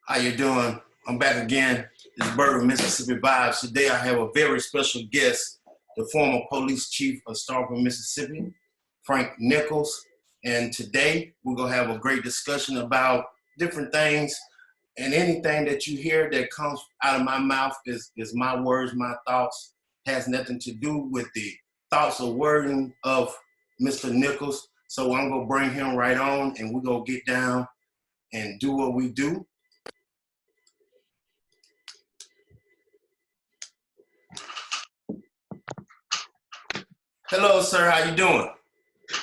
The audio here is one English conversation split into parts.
How you doing? I'm back again. It's Bird with Mississippi Vibes. Today I have a very special guest, the former police chief of STARKVILLE, Mississippi, Frank Nichols. And today we're going to have a great discussion about different things, and anything that you hear that comes out of my mouth is my words, my thoughts, has nothing to do with the thoughts or wording of Mr. Nichols. So I'm going to bring him right on, and we're going to get down and do what we do. Hello, sir. How you doing?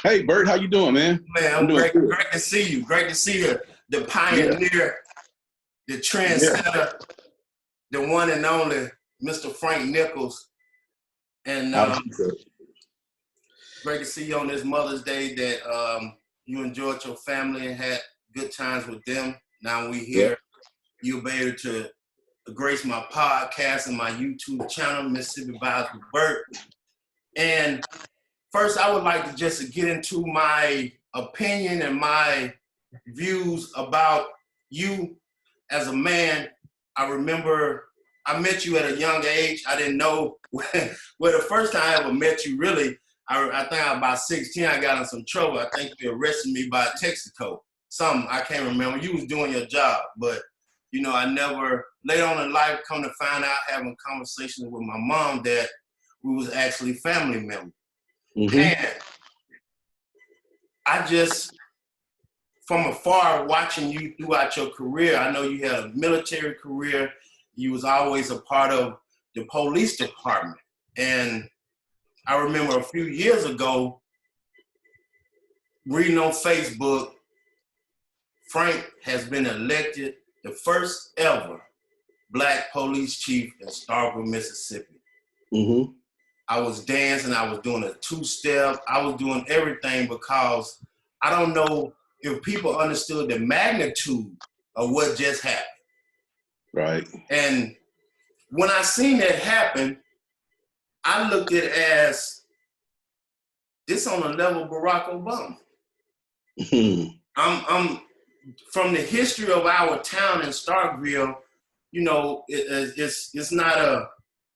Hey, Bert. How you doing, man? Man, I'm great. Great to see you. Great to see the pioneer, the trendsetter, the one and only Mr. Frank Nichols. And great to see you on this Mother's Day that you enjoyed your family and had good times with them. Now we here. You'll be able to grace my podcast and my YouTube channel, Mississippi Vibes with Bert. And first, I would like to just get into my opinion and my views about you as a man. I remember I met you at a young age. I didn't know well, the first time I ever met you, really, I think I was about 16. I got in some trouble. I think you arrested me by Texaco. Something, I can't remember. You was doing your job, but you know, I never, later on in life, come to find out, having conversations with my mom, that we was actually family members. And I just, from afar, watching you throughout your career, I know you had a military career. You was always a part of the police department. And I remember a few years ago, reading on Facebook, Frank has been elected the first ever Black police chief in STARKVILLE, Mississippi. I was dancing, I was doing a two-step, I was doing everything, because I don't know if people understood the magnitude of what just happened. Right. And when I seen that happen, I looked at it as this on the level of Barack Obama. I'm from the history of our town in Starkville, you know, it's not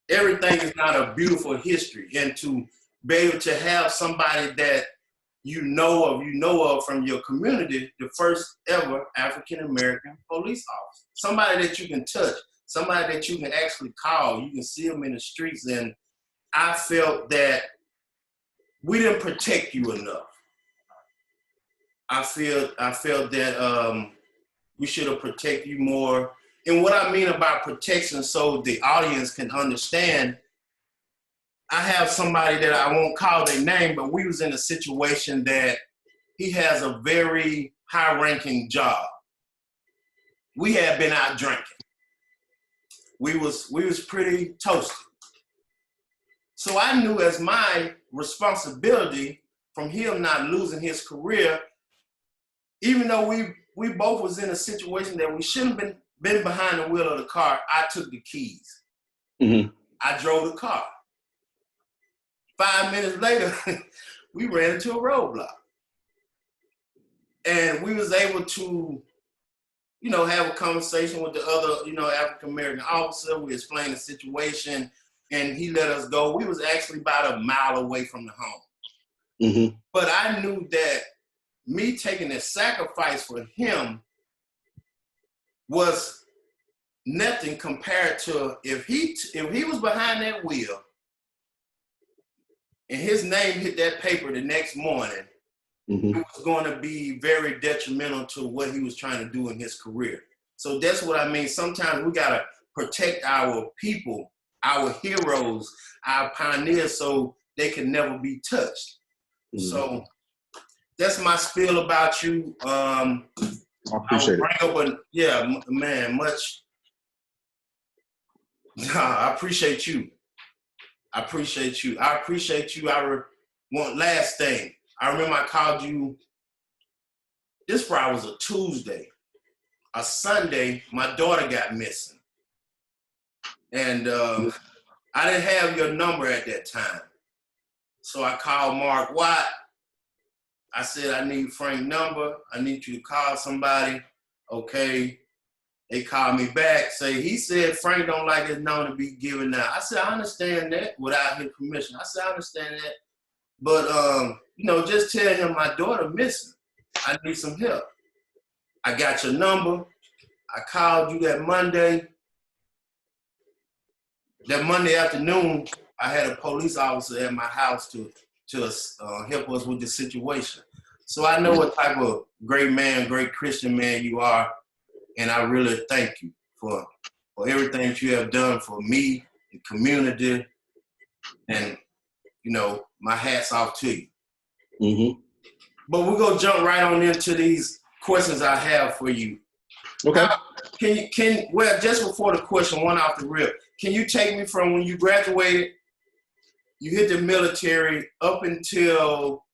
everything is not a beautiful history. And to be able to have somebody that you know of from your community, the first ever African-American police officer, somebody that you can touch, somebody that you can actually call, you can see them in the streets. And I felt that we didn't protect you enough. I felt that we should have protected you more. And what I mean about protection, so the audience can understand, I have somebody that I won't call their name, but we was in a situation that he has a very high-ranking job. We had been out drinking. We was pretty toasted. So I knew as my responsibility from him not losing his career, even though we both was in a situation that we shouldn't have been behind the wheel of the car, I took the keys. I drove the car. 5 minutes later, we ran into a roadblock. And we was able to, you know, have a conversation with the other, you know, African-American officer. We explained the situation, and he let us go. We was actually about a mile away from the home. But I knew that me taking a sacrifice for him was nothing compared to if he was behind that wheel and his name hit that paper the next morning, it was going to be very detrimental to what he was trying to do in his career. So that's what I mean. Sometimes we got to protect our people, our heroes, our pioneers, so they can never be touched. So that's my spiel about you. I appreciate it. Man, much. I appreciate you. I appreciate you. I want last thing. I remember I called you. This Friday was a Tuesday. A Sunday, my daughter got missing. And I didn't have your number at that time. So I called Mark Watt. I said, I need Frank's number. I need you to call somebody. Okay. they called me back, say, he said Frank don't like his known to be given out. I said, I understand that without his permission. I said, I understand that. But, you know, just tell him my daughter missing. I need some help. I got your number. I called you that Monday. That Monday afternoon, I had a police officer at my house to help us with the situation. So I know what type of great man, great Christian man you are. And I really thank you for everything that you have done for me, the community, and, you know, my hat's off to you. Mm-hmm. But we're going to jump right on into these questions I have for you. Okay. Well, just before the question, one off the rip, can you take me from when you graduated, you hit the military, up until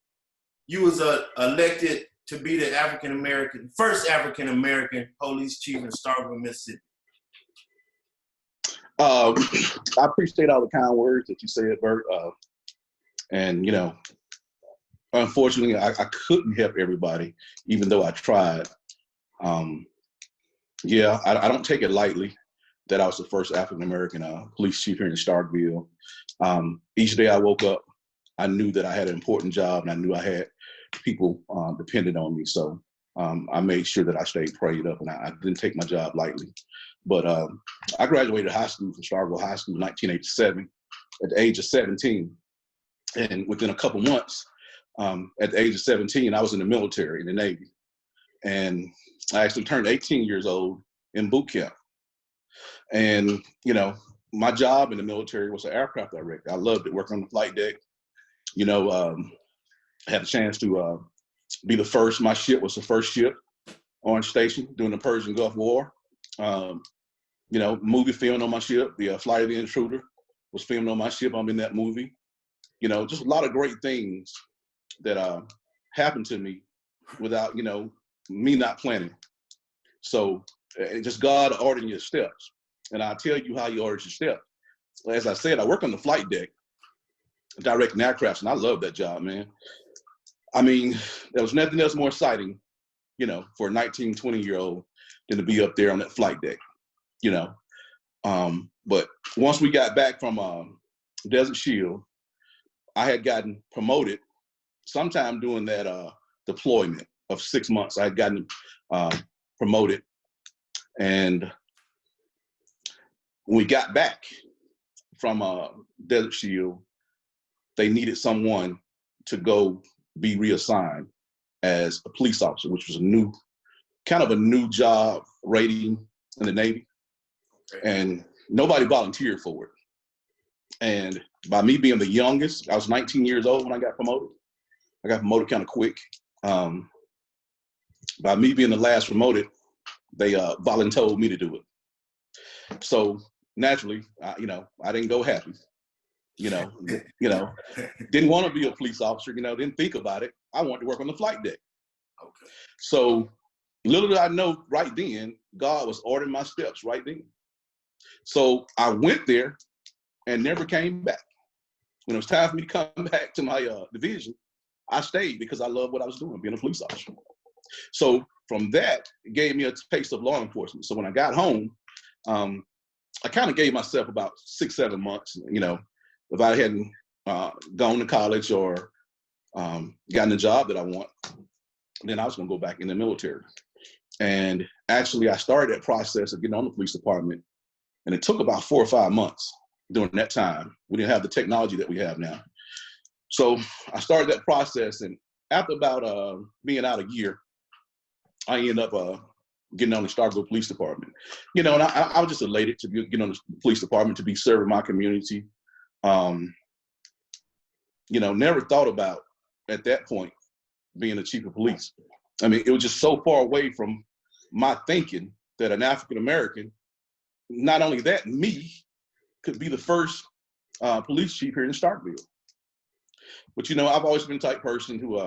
you was elected to be the first African-American police chief in Starkville, Mississippi? I appreciate all the kind words that you said, Bert. And, you know, unfortunately, I couldn't help everybody, even though I tried. Yeah, I don't take it lightly that I was the first African-American police chief here in Starkville. Each day I woke up, I knew that I had an important job, and I knew I had people dependent on me. So I made sure that I stayed prayed up, and I didn't take my job lightly. But I graduated high school from Starkville High School in 1987 at the age of 17. And within a couple months, at the age of 17, I was in the military, in the Navy. And I actually turned 18 years old in boot camp. And, you know, my job in the military was an aircraft director. I loved it, working on the flight deck. You know, I had a chance to be the first. My ship was the first ship on station during the Persian Gulf War. You know, movie filmed on my ship. The Flight of the Intruder was filmed on my ship. I'm in that movie. You know, just a lot of great things that happened to me without, you know, me not planning. So just God ordering your steps. And I'll tell you how he orders your steps. As I said, I work on the flight deck, directing aircrafts, and I love that job, man. I mean, there was nothing else more exciting, you know, for a 19, 20-year-old than to be up there on that flight deck, you know. But once we got back from Desert Shield, I had gotten promoted sometime during that deployment of 6 months. I had gotten promoted. And when we got back from Desert Shield, they needed someone to go be reassigned as a police officer, which was kind of a new job rating in the Navy. And nobody volunteered for it. And by me being the youngest, I was 19 years old when I got promoted. I got promoted kind of quick. By me being the last promoted, they volunteered me to do it. So naturally, you know, I didn't go happy. You know, didn't want to be a police officer. You know, didn't think about it. I wanted to work on the flight deck. Okay. So little did I know right then, God was ordering my steps right then. So I went there and never came back. When it was time for me to come back to my division, I stayed because I loved what I was doing, being a police officer. So from that, it gave me a taste of law enforcement. So when I got home, I kind of gave myself about 6-7 months. You know, if I hadn't gone to college or gotten a job that I want, then I was going to go back in the military. And actually, I started that process of getting on the police department, and it took about 4 or 5 months during that time. We didn't have the technology that we have now. So I started that process, and after about being out a year, I ended up getting on the Starkville Police Department. You know, and I was just elated to get on the police department, to be serving my community. You know, never thought about, at that point, being a chief of police. I mean, it was just so far away from my thinking that an African-American, not only that, me, could be the first police chief here in Starkville. But, you know, I've always been the type person who,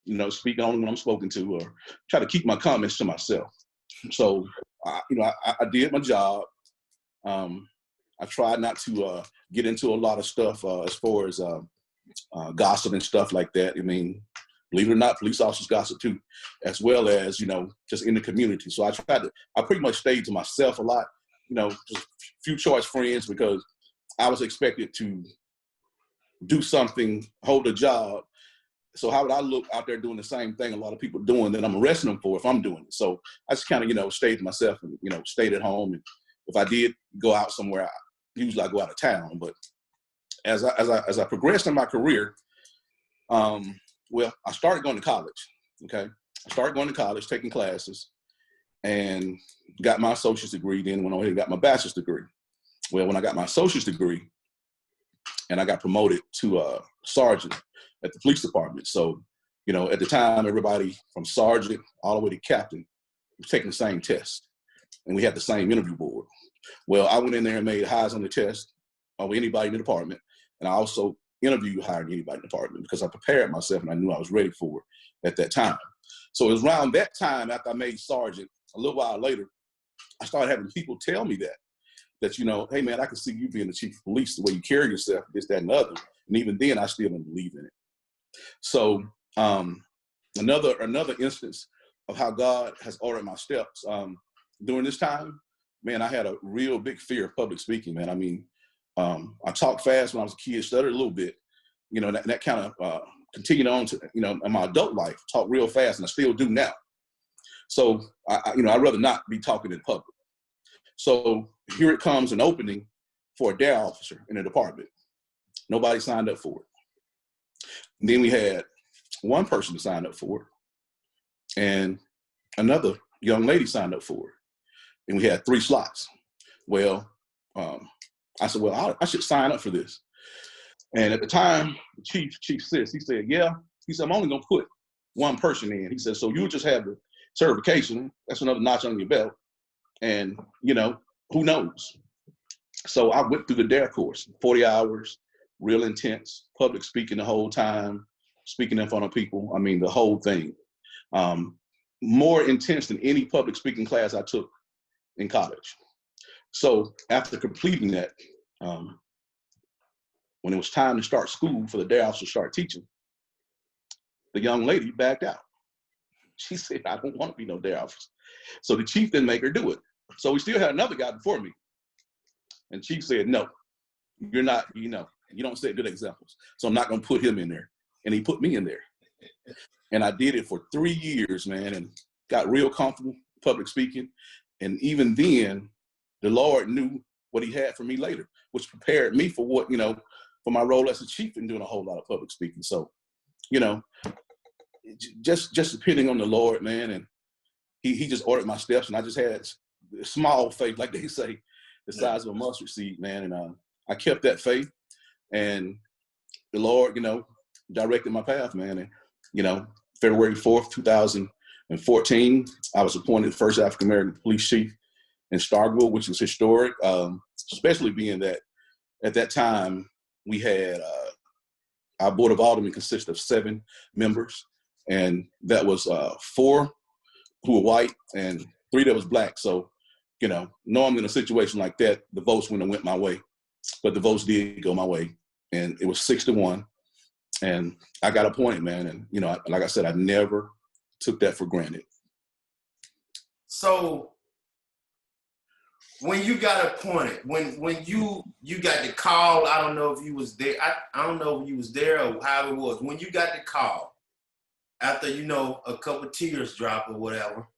you know, speak only when I'm spoken to, or try to keep my comments to myself. So, you know, I did my job. I tried not to get into a lot of stuff as far as gossip and stuff like that. I mean, believe it or not, police officers gossip too, as well as, you know, just in the community. So I pretty much stayed to myself a lot, you know, just few choice friends, because I was expected to do something, hold a job. So how would I look out there doing the same thing a lot of people doing that I'm arresting them for if I'm doing it? So I just kind of, you know, stayed to myself and, you know, stayed at home. And if I did go out somewhere, usually I go out of town. But as I progressed in my career, well, I started going to college, okay? I started going to college, taking classes, and got my associate's degree, then went on ahead and got my bachelor's degree. Well, when I got my associate's degree, and I got promoted to sergeant at the police department. So, you know, at the time, everybody from sergeant all the way to captain was taking the same test, and we had the same interview board. Well, I went in there and made highs on the test over anybody in the department, and I also interviewed higher than anybody in the department because I prepared myself and I knew I was ready for it at that time. So it was around that time after I made sergeant, a little while later, I started having people tell me that, you know, hey man, I can see you being the chief of police, the way you carry yourself, this, that, and the other. And even then, I still didn't believe in it. So another instance of how God has ordered my steps during this time, man, I had a real big fear of public speaking, man. I mean, I talked fast when I was a kid, stuttered a little bit, you know, and that kind of continued on to, you know, in my adult life, talk real fast, and I still do now. So, you know, I'd rather not be talking in public. So here it comes, an opening for a dare officer in the department. Nobody signed up for it. And then we had one person to sign up for it, and another young lady signed up for it. And we had 3 slots. Well, I said, well, I should sign up for this. And at the time, Chief Sis, he said, yeah. He said, I'm only going to put one person in. He said, so you'll just have the certification. That's another notch on your belt. And, you know, who knows? So I went through the DARE course, 40 hours, real intense, public speaking the whole time, speaking in front of people. I mean, the whole thing. More intense than any public speaking class I took in college. So after completing that, when it was time to start school for the DARE officer to start teaching, the young lady backed out. She said, I don't want to be no DARE officer. So the chief didn't make her do it. So we still had another guy before me. And Chief said, no, you're not, you know, you don't set good examples. So I'm not going to put him in there. And he put me in there. And I did it for 3 years, man, and got real comfortable public speaking. And even then, the Lord knew what he had for me later, which prepared me for what, you know, for my role as a chief and doing a whole lot of public speaking. So, you know, just depending on the Lord, man, and he just ordered my steps, and I just had small faith, like they say, the size of a mustard seed, man. And I kept that faith, and the Lord, you know, directed my path, man. And, you know, February 4th, 2014, I was appointed first African-American police chief in STARKVILLE, which is historic, especially being that at that time we had our board of aldermen consisted of 7 members, and that was 4 who were white and 3 that was black. So, you know, normally in a situation like that, the votes wouldn't have went my way, but the votes did go my way, and it was 6-1, and I got appointed, man. And, you know, like I said, I never took that for granted. So when you got appointed, when you got the call, I don't know if you was there. I don't know if you was there or how it was. When you got the call, after, you know, a couple tears dropped or whatever,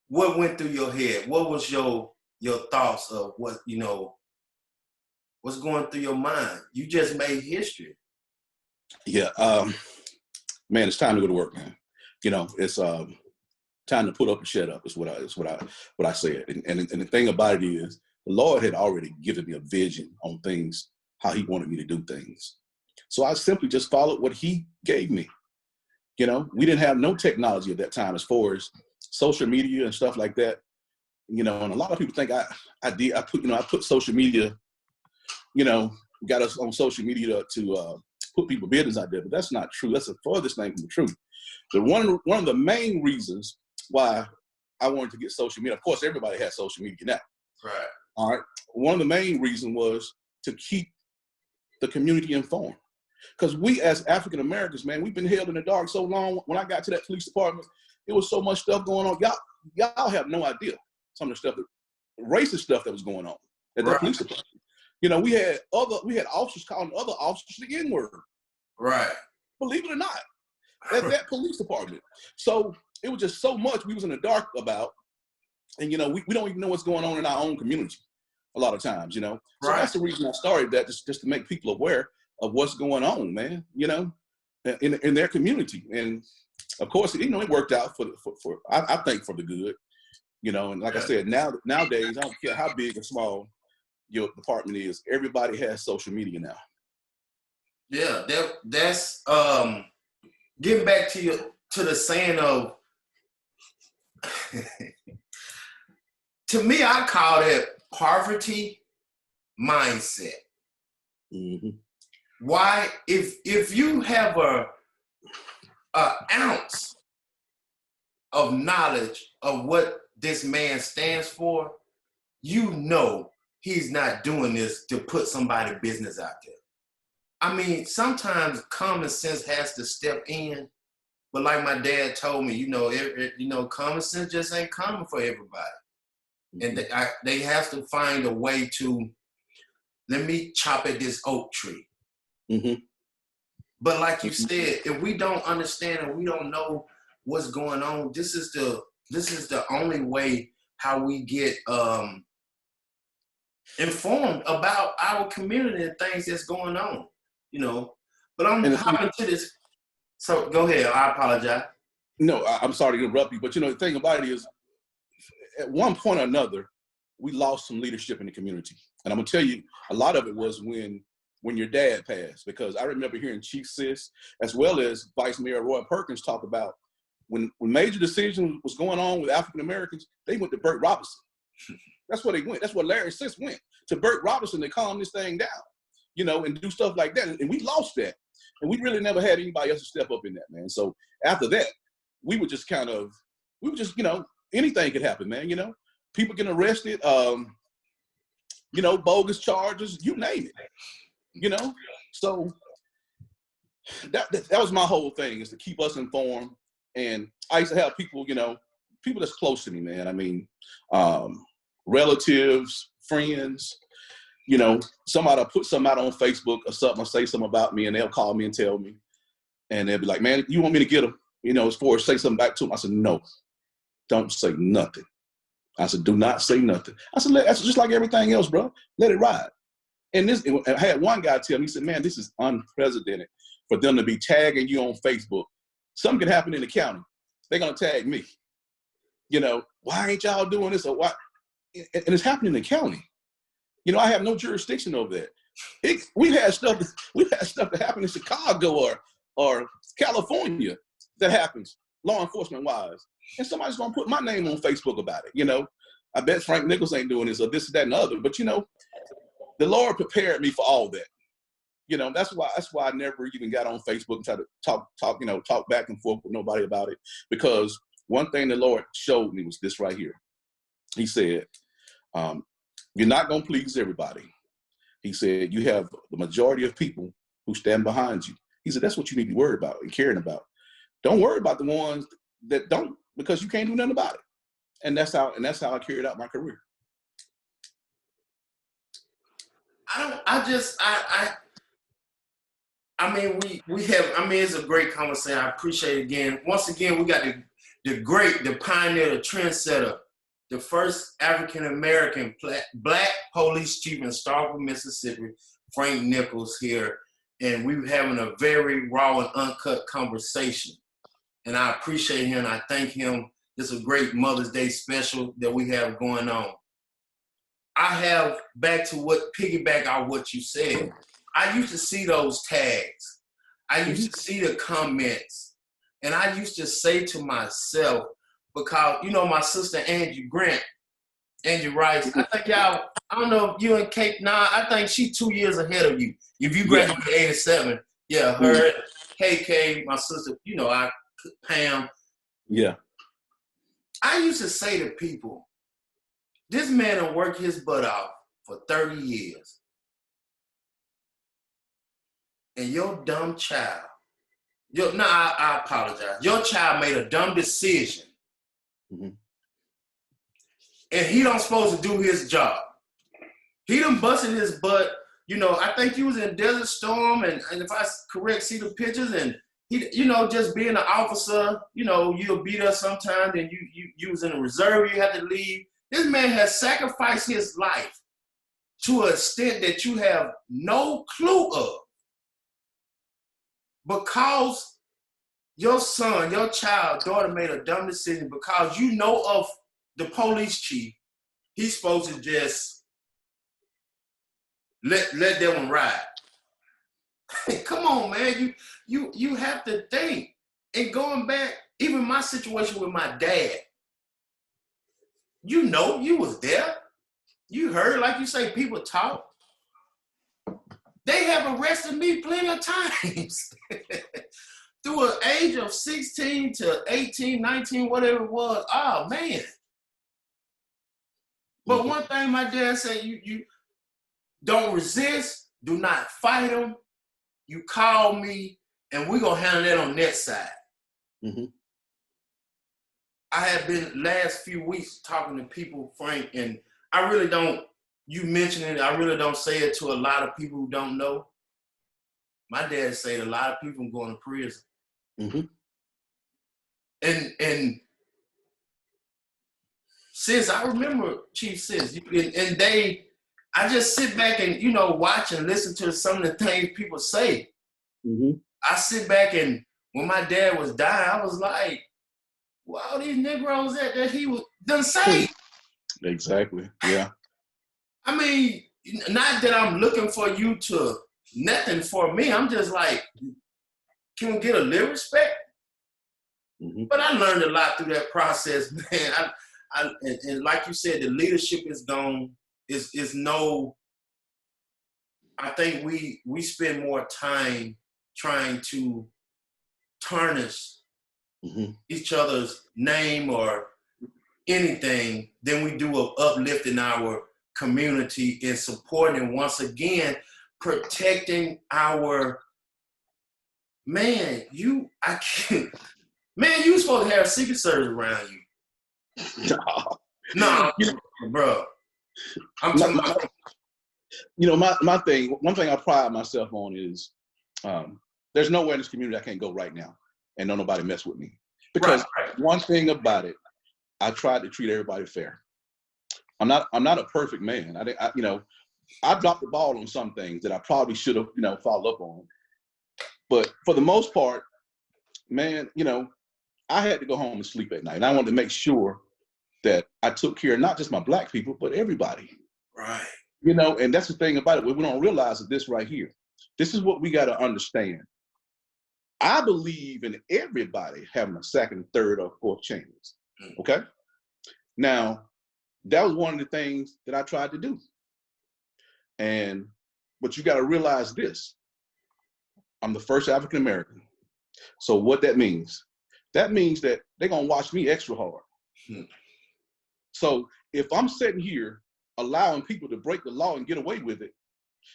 what went through your head? What was your thoughts of what, you know, what's going through your mind? You just made history. Yeah, man, it's time to go to work, man. You know, it's time to put up and shut up. Is what I said. And the thing about it is, the Lord had already given me a vision on things, how he wanted me to do things. So I simply just followed what he gave me. You know, we didn't have no technology at that time as far as social media and stuff like that. You know, and a lot of people think I put social media, you know, got us on social media to put people business out there, but that's not true. That's the farthest thing from the truth. The one of the main reasons why I wanted to get social media, of course, everybody has social media now. Right. All right. One of the main reasons was to keep the community informed. Because we as African Americans, man, we've been held in the dark so long. When I got to that police department, it was so much stuff going on. Y'all have no idea some of the stuff, racist stuff that was going on at that police department. You know, we had officers calling other officers the N-word. Right. Believe it or not, at that police department. So it was just so much we was in the dark about. And, you know, we don't even know what's going on in our own community a lot of times, you know. So that's the reason I started that, just to make people aware of what's going on, man, you know, in their community. And, of course, you know, it worked out I think for the good, you know. And like I said, nowadays, I don't care how big or small your department is, everybody has social media now. Yeah, that's getting back to the saying of, to me, I call it poverty mindset. Mm-hmm. Why, if you have a ounce of knowledge of what this man stands for, you know he's not doing this to put somebody's business out there. I mean, sometimes common sense has to step in, but like my dad told me, you know, common sense just ain't common for everybody. And they have to find a way to, let me chop at this oak tree. Mm-hmm. But like you said, if we don't understand and we don't know what's going on, this is the only way how we get informed about our community and things that's going on, you know. But I'm hopping to this. So go ahead. I apologize. No, I'm sorry to interrupt you, but you know, the thing about it is, at one point or another, we lost some leadership in the community. And I'm gonna tell you, a lot of it was when your dad passed, because I remember hearing Chief Sis, as well as Vice Mayor Roy Perkins, talk about when major decisions was going on with African Americans, they went to Burt Robinson. That's where they went. That's where Larry Sis went, to Burt Robinson, to calm this thing down, you know, and do stuff like that. And we lost that. And we really never had anybody else to step up in that, man. So after that, we were just, you know, anything could happen, man, you know. People getting arrested, you know, bogus charges, you name it, you know. So that was my whole thing, is to keep us informed. And I used to have people, you know, people that's close to me, man. I mean, relatives, friends, you know, somebody will put something out on Facebook or something, or say something about me, and they'll call me and tell me. And they'll be like, man, you want me to get them? You know, as far as say something back to them. I said, no, don't say nothing. I said, do not say nothing. I said, that's just like everything else, bro. Let it ride. And I had one guy tell me, he said, man, this is unprecedented for them to be tagging you on Facebook. Something could happen in the county. They're going to tag me. You know, why ain't y'all doing this? Or why? And it's happening in the county. You know, I have no jurisdiction over that. We've had stuff that happened in Chicago or California that happens, law enforcement wise. And somebody's going to put my name on Facebook about it. You know, I bet Frank Nichols ain't doing this or this, that, and the other. But, you know, the Lord prepared me for all that. You know, that's why I never even got on Facebook and try to talk back and forth with nobody about it. Because one thing the Lord showed me was this right here. He said, you're not going to please everybody. He said, you have the majority of people who stand behind you. He said, that's what you need to be worried about and caring about. Don't worry about the ones that don't, because you can't do nothing about it. And that's how I carried out my career. I mean, it's a great conversation. I appreciate it again. Once again, we got the pioneer, the trendsetter, the first African-American black police chief in Starkville, Mississippi, Frank Nichols here. And we're having a very raw and uncut conversation. And I appreciate him. I thank him. This is a great Mother's Day special that we have going on. I have, piggyback on what you said. I used to see those tags. I used to see the comments. And I used to say to myself, because, you know, my sister Angie Rice, I think I don't know if you and Kate, I think she's 2 years ahead of you. If you graduated in 87, her, KK, my sister, you know, Pam. Yeah. I used to say to people, this man will work his butt off for 30 years. and your dumb child, I apologize. Your child made a dumb decision, Mm-hmm. and he don't supposed to do his job. He done busted his butt. You know, I think he was in Desert Storm, and if I correct, see the pictures, and he, you know, just being an officer, you know, you'll beat us sometimes, and you was in the reserve, you had to leave. This man has sacrificed his life to an extent that you have no clue of, because your son, your child, daughter made a dumb decision because you know of the police chief. He's supposed to just let that one ride. Come on, man. You have to think. And going back, even my situation with my dad, you know, you was there. You heard, like you say, people talk. They have arrested me plenty of times. Through an age of 16 to 18, 19, whatever it was. Oh, man. But one thing my dad said, you don't resist. Do not fight them. You call me, and we're going to handle that on that side. Mm-hmm. I have been last few weeks talking to people, Frank, and I really don't, you mentioned it, I really don't say it to a lot of people who don't know. My dad said a lot of people going to prison. Mm-hmm. And sis, I remember Chief Sis, and I just sit back and, you know, watch and listen to some of the things people say. Mm-hmm. I sit back, and when my dad was dying, I was like, well, all these Negroes that he was done say. Exactly. Yeah. I mean, not that I'm looking for you to nothing for me. I'm just like, can we get a little respect? Mm-hmm. But I learned a lot through that process, man. And like you said, the leadership is gone. Is no. I think we spend more time trying to tarnish Mm-hmm. each other's name or anything than we do of uplifting our community and supporting, and once again protecting our man. You supposed to have Secret Service around you. No, bro. I'm talking about. You know, one thing I pride myself on is there's nowhere in this community I can't go right now and don't nobody mess with me. Because right. One thing about it, I tried to treat everybody fair. I'm not a perfect man. I dropped the ball on some things that I probably should have, you know, followed up on. But for the most part, man, you know, I had to go home and sleep at night. And I wanted to make sure that I took care of not just my Black people, but everybody. Right. You know, and that's the thing about it. What we don't realize is this right here. This is what we got to understand. I believe in everybody having a second, third, or fourth chance. Okay? Now, that was one of the things that I tried to do. But you got to realize this. I'm the first African American. So what that means that they're going to watch me extra hard. So if I'm sitting here allowing people to break the law and get away with it,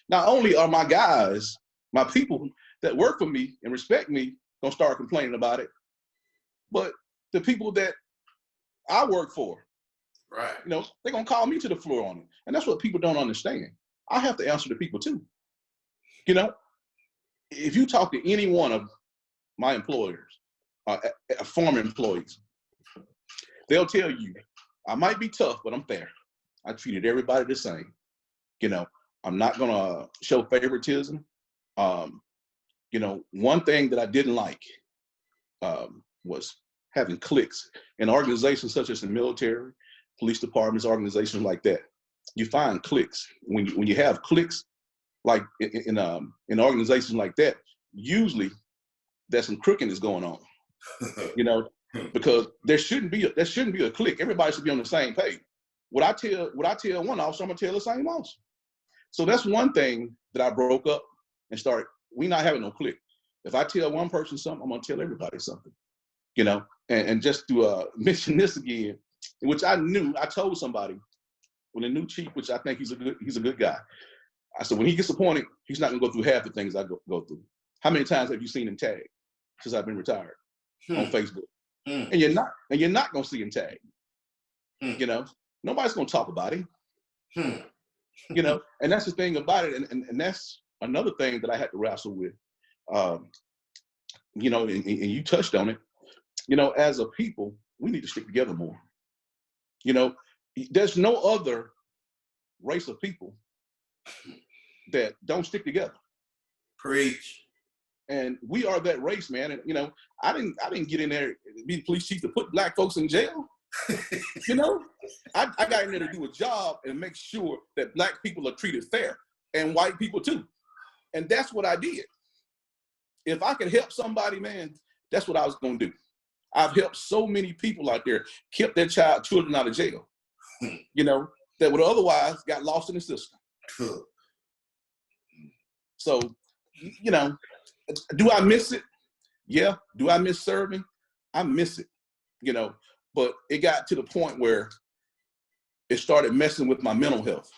not only are my guys, my people that work for me and respect me, gonna start complaining about it, but the people that I work for, right, you know, they're gonna call me to the floor on it. And that's what people don't understand. I have to answer to people too. You know, if you talk to any one of my employers, former employees, they'll tell you, I might be tough, but I'm fair. I treated everybody the same. You know, I'm not gonna show favoritism. You know, one thing that I didn't like was having cliques in organizations such as the military, police departments, organizations like that. You find cliques. When you have cliques, like in organizations like that, usually there's some crookedness going on. You know, because there shouldn't be a clique. Everybody should be on the same page. What I tell one officer, I'm gonna tell the same officer. So that's one thing that I broke up and started. We not having no clique. If I tell one person something, I'm gonna tell everybody something. You know, and just to mention this again, which I told somebody when the new chief, which I think he's a good guy. I said, when he gets appointed, he's not gonna go through half the things I go through. How many times have you seen him tag since I've been retired on Facebook? And you're not gonna see him tag. You know, nobody's gonna talk about him. You know, and that's the thing about it, and that's another thing that I had to wrestle with. You know, and you touched on it. You know, as a people, we need to stick together more. You know, there's no other race of people that don't stick together. Preach. And we are that race, man. And you know, I didn't get in there be the police chief to put black folks in jail. You know, I got in there to do a job and make sure that black people are treated fair, and white people too. And that's what I did. If I could help somebody, man, that's what I was gonna do. I've helped so many people out there, kept their children out of jail, you know, that would otherwise got lost in the system. So, you know, do I miss it? Yeah. Do I miss serving? I miss it, you know, but it got to the point where it started messing with my mental health,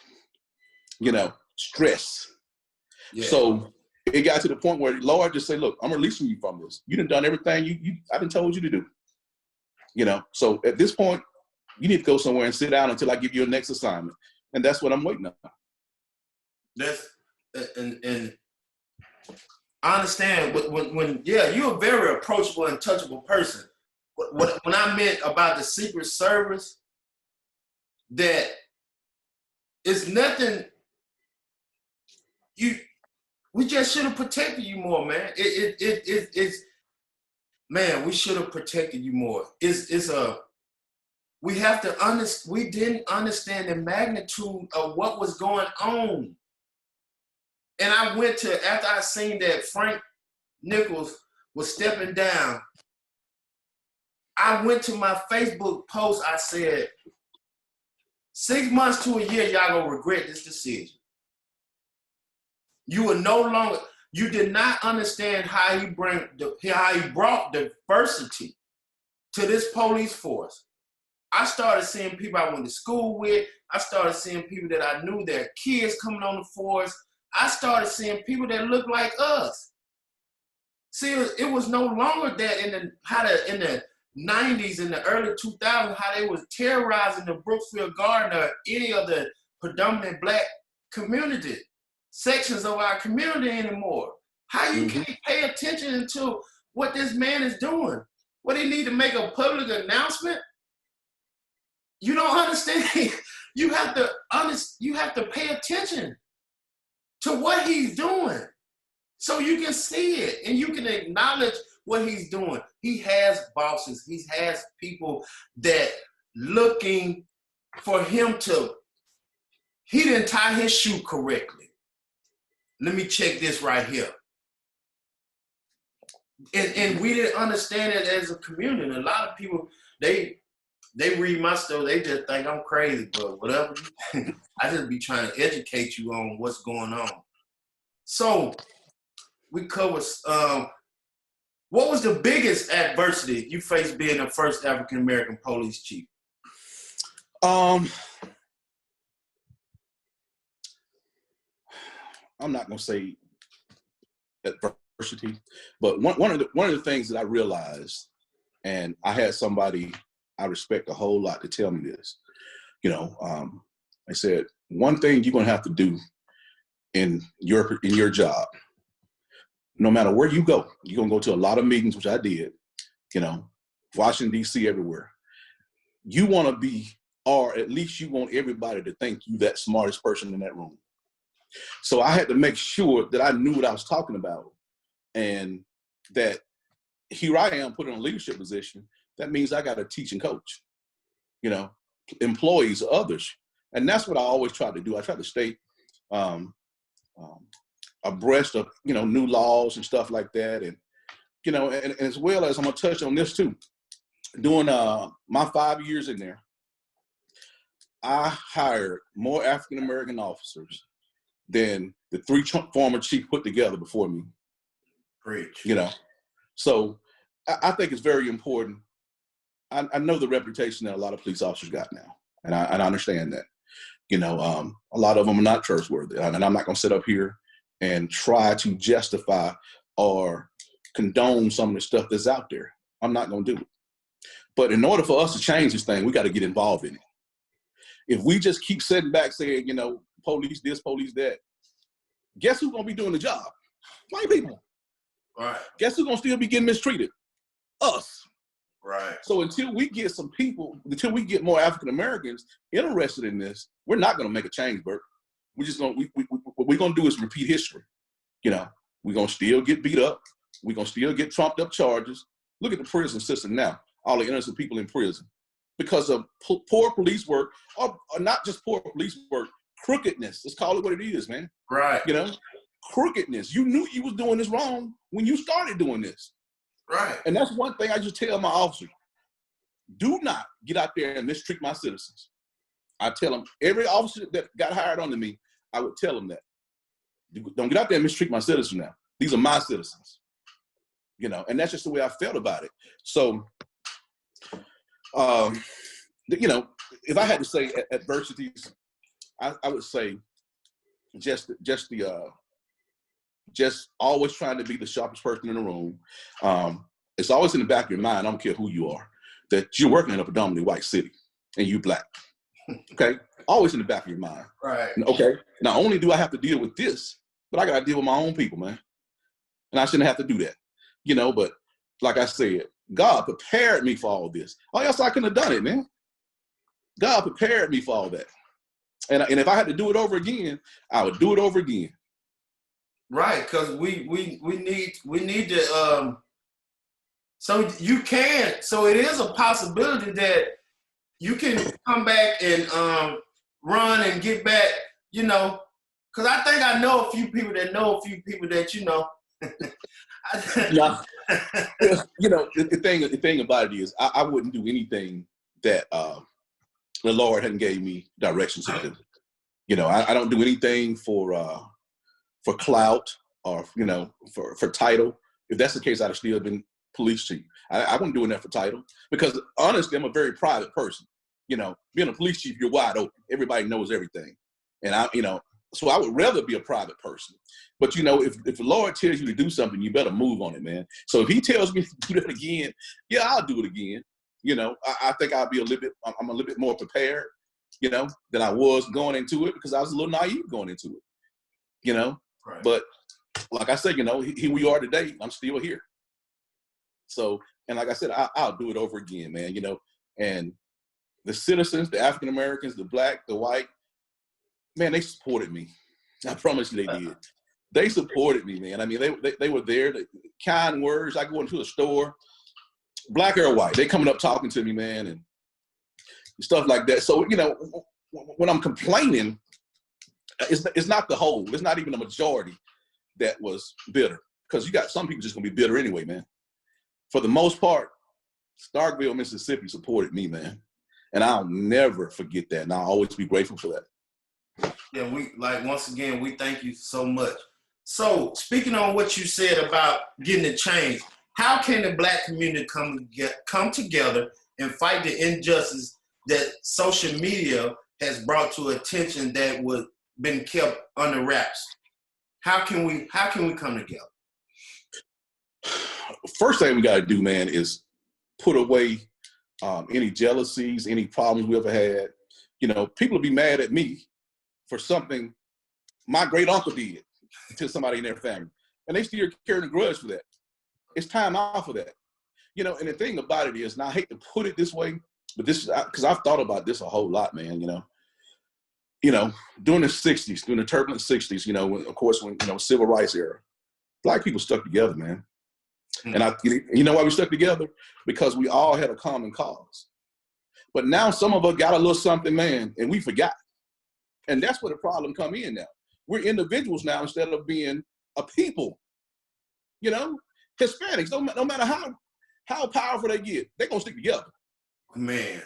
you know, stress. Yeah. So it got to the point where Lord just said, look, I'm releasing you from this. You done everything I done told you to do. You know, so at this point, you need to go somewhere and sit down until I give you a next assignment. And that's what I'm waiting on. That's, and I understand when you're a very approachable and touchable person. When I meant about the Secret Service, that it's nothing, we just should have protected you more, man. It's man, we should have protected you more. We have to understand, we didn't understand the magnitude of what was going on. And I went to, after I seen that Frank Nichols was stepping down, I went to my Facebook post, I said, 6 months to a year, y'all gonna regret this decision. You will no longer, you did not understand how he brought diversity to this police force. I started seeing people I went to school with. I started seeing people that I knew, their kids coming on the force. I started seeing people that looked like us. See, it was no longer that in the 90s, in the early 2000s, how they was terrorizing the Brooksville Garden or any of the predominant black community sections of our community anymore. How you can't pay attention to what this man is doing? What, he need to make a public announcement? You don't understand. You have to pay attention to what he's doing so you can see it and you can acknowledge what he's doing. He has bosses. He has people that looking for him to, he didn't tie his shoe correctly. Let me check this right here. And we didn't understand it as a community. A lot of people, they read my stuff, they just think I'm crazy, but whatever. I just be trying to educate you on what's going on. So we covered, what was the biggest adversity you faced being the first African-American police chief? I'm not gonna say adversity, but one of the things that I realized, and I had somebody I respect a whole lot to tell me this, you know, I said, one thing you're gonna have to do in your job, no matter where you go, you're gonna go to a lot of meetings, which I did, you know, Washington, D.C., everywhere. You wanna be, or at least you want everybody to think you that smartest person in that room. So I had to make sure that I knew what I was talking about, and that here I am put in a leadership position. That means I got to teach and coach, you know, employees, others. And that's what I always try to do. I try to stay abreast of, you know, new laws and stuff like that. And, you know, and as well as I'm going to touch on this too. During my 5 years in there, I hired more African-American officers than the 3 former chiefs put together before me. Preach. You know, so I think it's very important. I know the reputation that a lot of police officers got now, and I understand that. You know, a lot of them are not trustworthy. And I'm not going to sit up here and try to justify or condone some of the stuff that's out there. I'm not going to do it. But in order for us to change this thing, we got to get involved in it. If we just keep sitting back saying, you know, police this, police that, guess who's going to be doing the job? White people. Right. Guess who's going to still be getting mistreated? Us. Right. So until we get some people, until we get more African Americans interested in this, we're not going to make a change, Bert. We're just going to, what we're going to do is repeat history. You know, we're going to still get beat up. We're going to still get trumped up charges. Look at the prison system now. All the innocent people in prison because of poor police work, or not just poor police work, crookedness. Let's call it what it is, man. Right. You know, crookedness. You knew you was doing this wrong when you started doing this. Right. And that's one thing I just tell my officers. Do not get out there and mistreat my citizens. I tell them, every officer that got hired under me, I would tell them that. Don't get out there and mistreat my citizens now. These are my citizens. You know, and that's just the way I felt about it. So, you know, if I had to say adversities, I would say just always trying to be the sharpest person in the room. It's always in the back of your mind, I don't care who you are, that you're working in a predominantly white city and you black. Okay? Always in the back of your mind. Right. Okay? Not only do I have to deal with this, but I got to deal with my own people, man. And I shouldn't have to do that. You know, but like I said, God prepared me for all this. Or else I couldn't have done it, man. God prepared me for all that. And if I had to do it over again, I would do it over again. Right, because we need to so you can, so it is a possibility that you can come back and run and get back, you know, because I think I know a few people that you know. Yeah. You know, the thing about it is I wouldn't do anything that the Lord hadn't gave me directions to do. You know, I don't do anything for clout or, you know, for title. If that's the case, I'd have still been police chief. I wasn't doing that for title because honestly, I'm a very private person. You know, being a police chief, you're wide open. Everybody knows everything. And you know, so I would rather be a private person. But, you know, if the Lord tells you to do something, you better move on it, man. So if he tells me to do that again, yeah, I'll do it again. You know, I think I'm a little bit more prepared, you know, than I was going into it because I was a little naive going into it, you know. Right. But like I said, you know, here we are today. I'm still here. So, and like I said, I'll do it over again, man, you know. And the citizens, the African Americans, the black, the white, man, they supported me. I promise you they did. They supported me, man. I mean, they were there. Kind words. I go into a store, black or white, they coming up talking to me, man, and stuff like that. So, you know, when I'm complaining, it's not the whole. It's not even a majority that was bitter because you got some people just gonna be bitter anyway, man. For the most part, Starkville, Mississippi supported me, man, and I'll never forget that, and I'll always be grateful for that. Yeah, once again, we thank you so much. So, speaking on what you said about getting it changed, how can the black community come together and fight the injustice that social media has brought to attention that was been kept under wraps? How can we come together? First thing we got to do, man, is put away any jealousies, any problems we ever had. You know, people will be mad at me for something my great uncle did to somebody in their family, and they still carrying a grudge for that. It's time out for that. You know, and the thing about it is, and I hate to put it this way, but this is because I've thought about this a whole lot, man. You know, during the '60s, during the turbulent '60s, you know, of course, when civil rights era, black people stuck together, man. Mm-hmm. And you know why we stuck together? Because we all had a common cause. But now some of us got a little something, man, and we forgot. And that's where the problem come in now. We're individuals now instead of being a people. You know, Hispanics, no matter how powerful they get, they're gonna stick together. Man.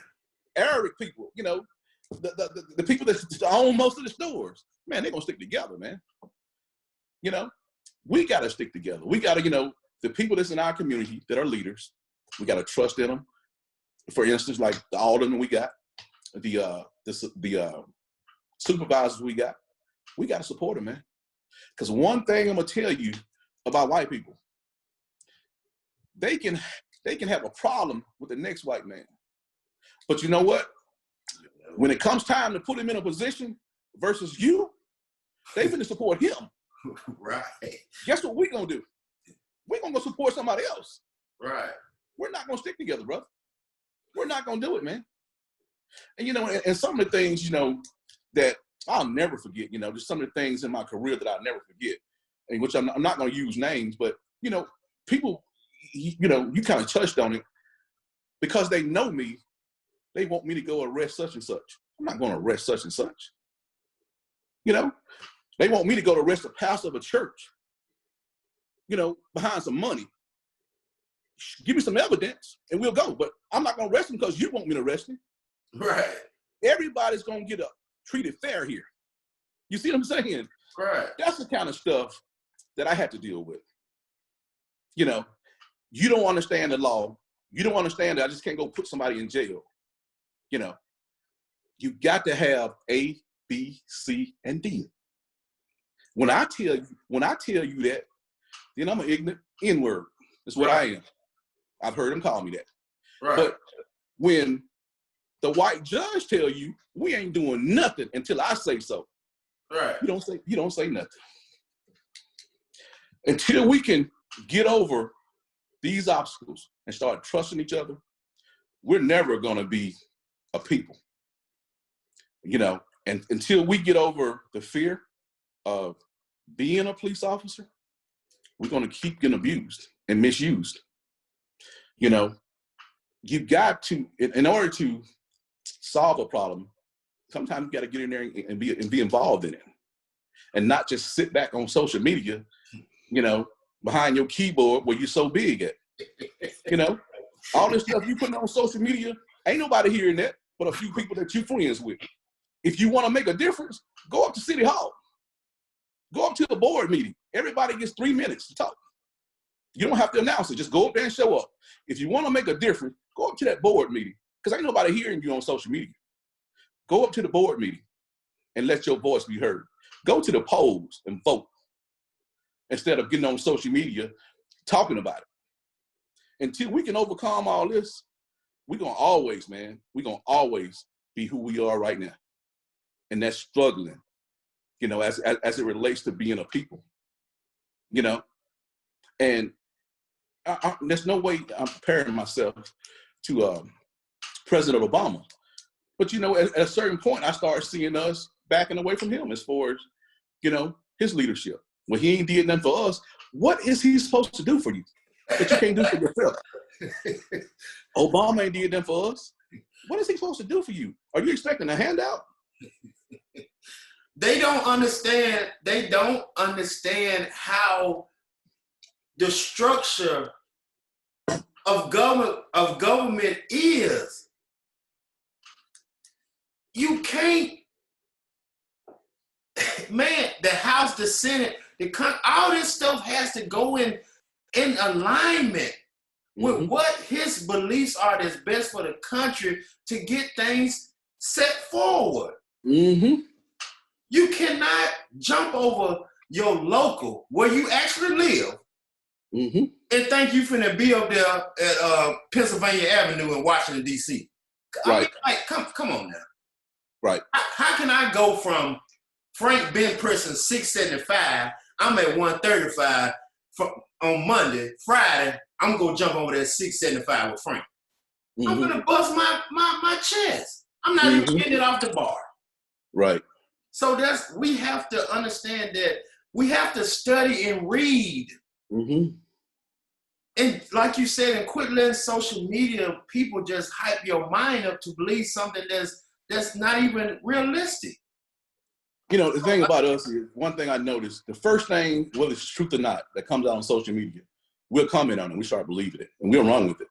Arabic people, you know, the people that own most of the stores, man, they're gonna stick together, man. You know, we gotta stick together. We gotta, you know, the people that's in our community that are leaders, we gotta trust in them. For instance, like the alderman we got, the supervisors we got to support them, man. Because one thing I'm gonna tell you about white people, they can have a problem with the next white man. But you know what? When it comes time to put him in a position versus you, they finna support him. Right. Guess what we're gonna do? We're gonna go support somebody else. Right. We're not gonna stick together, brother. We're not gonna do it, man. And you know, and some of the things, you know, that I'll never forget, you know, just some of the things in my career that I'll never forget, and which I'm not gonna use names, but you know, people, you know, you kind of touched on it, because they know me, they want me to go arrest such and such. I'm not gonna arrest such and such. You know, they want me to go to arrest the pastor of a church, you know, behind some money. Give me some evidence and we'll go. But I'm not gonna arrest him because you want me to arrest him. Right. Everybody's gonna get treated fair here. You see what I'm saying? Right. That's the kind of stuff that I had to deal with. You know, you don't understand the law. You don't understand that I just can't go put somebody in jail. You know, you got to have A, B, C, and D. When I tell you that, then I'm an ignorant N-word. That's what I am. I've heard them call me that. Right. But when the white judge tell you, we ain't doing nothing until I say so. Right. You don't say nothing. Until we can get over these obstacles and start trusting each other, we're never gonna be a people. You know, and until we get over the fear of being a police officer, we're gonna keep getting abused and misused. You know, you got to, in order to solve a problem, sometimes you got to get in there and be involved in it, and not just sit back on social media, you know, behind your keyboard where you're so big at. You know, all this stuff you putting on social media, ain't nobody hearing that but a few people that you're friends with. If you want to make a difference, go up to City Hall. Go up to the board meeting. Everybody gets 3 minutes to talk. You don't have to announce it. Just go up there and show up. If you want to make a difference, go up to that board meeting, because ain't nobody hearing you on social media. Go up to the board meeting and let your voice be heard. Go to the polls and vote instead of getting on social media talking about it. Until we can overcome all this, we're going to always be who we are right now. And that's struggling, you know, as it relates to being a people, you know. And there's no way I'm comparing myself to President Obama. But, you know, at a certain point, I started seeing us backing away from him as far as, you know, his leadership. When he ain't did nothing for us, what is he supposed to do for you that you can't do for yourself? Obama ain't did nothing for us. What is he supposed to do for you? Are you expecting a handout? They don't understand how the structure of government is. You can't, man, the House, the Senate, all this stuff has to go in alignment with what his beliefs are that's best for the country to get things set forward. Mm-hmm. You cannot jump over your local, where you actually live, and think you finna be up there at Pennsylvania Avenue in Washington, D.C. Right. I mean, like, come on now. Right. How can I go from Frank Ben Person 675, I'm at 135 on Monday, Friday, I'm gonna jump over there 675 with Frank. I'm gonna bust my chest. I'm not even getting it off the bar. Right. So we have to understand that we have to study and read. And like you said, and quit letting social media people just hype your mind up to believe something that's not even realistic. You know, the thing about us is, one thing I noticed, the first thing, whether it's truth or not, that comes out on social media, we'll comment on it, we start believing it, and we'll run with it.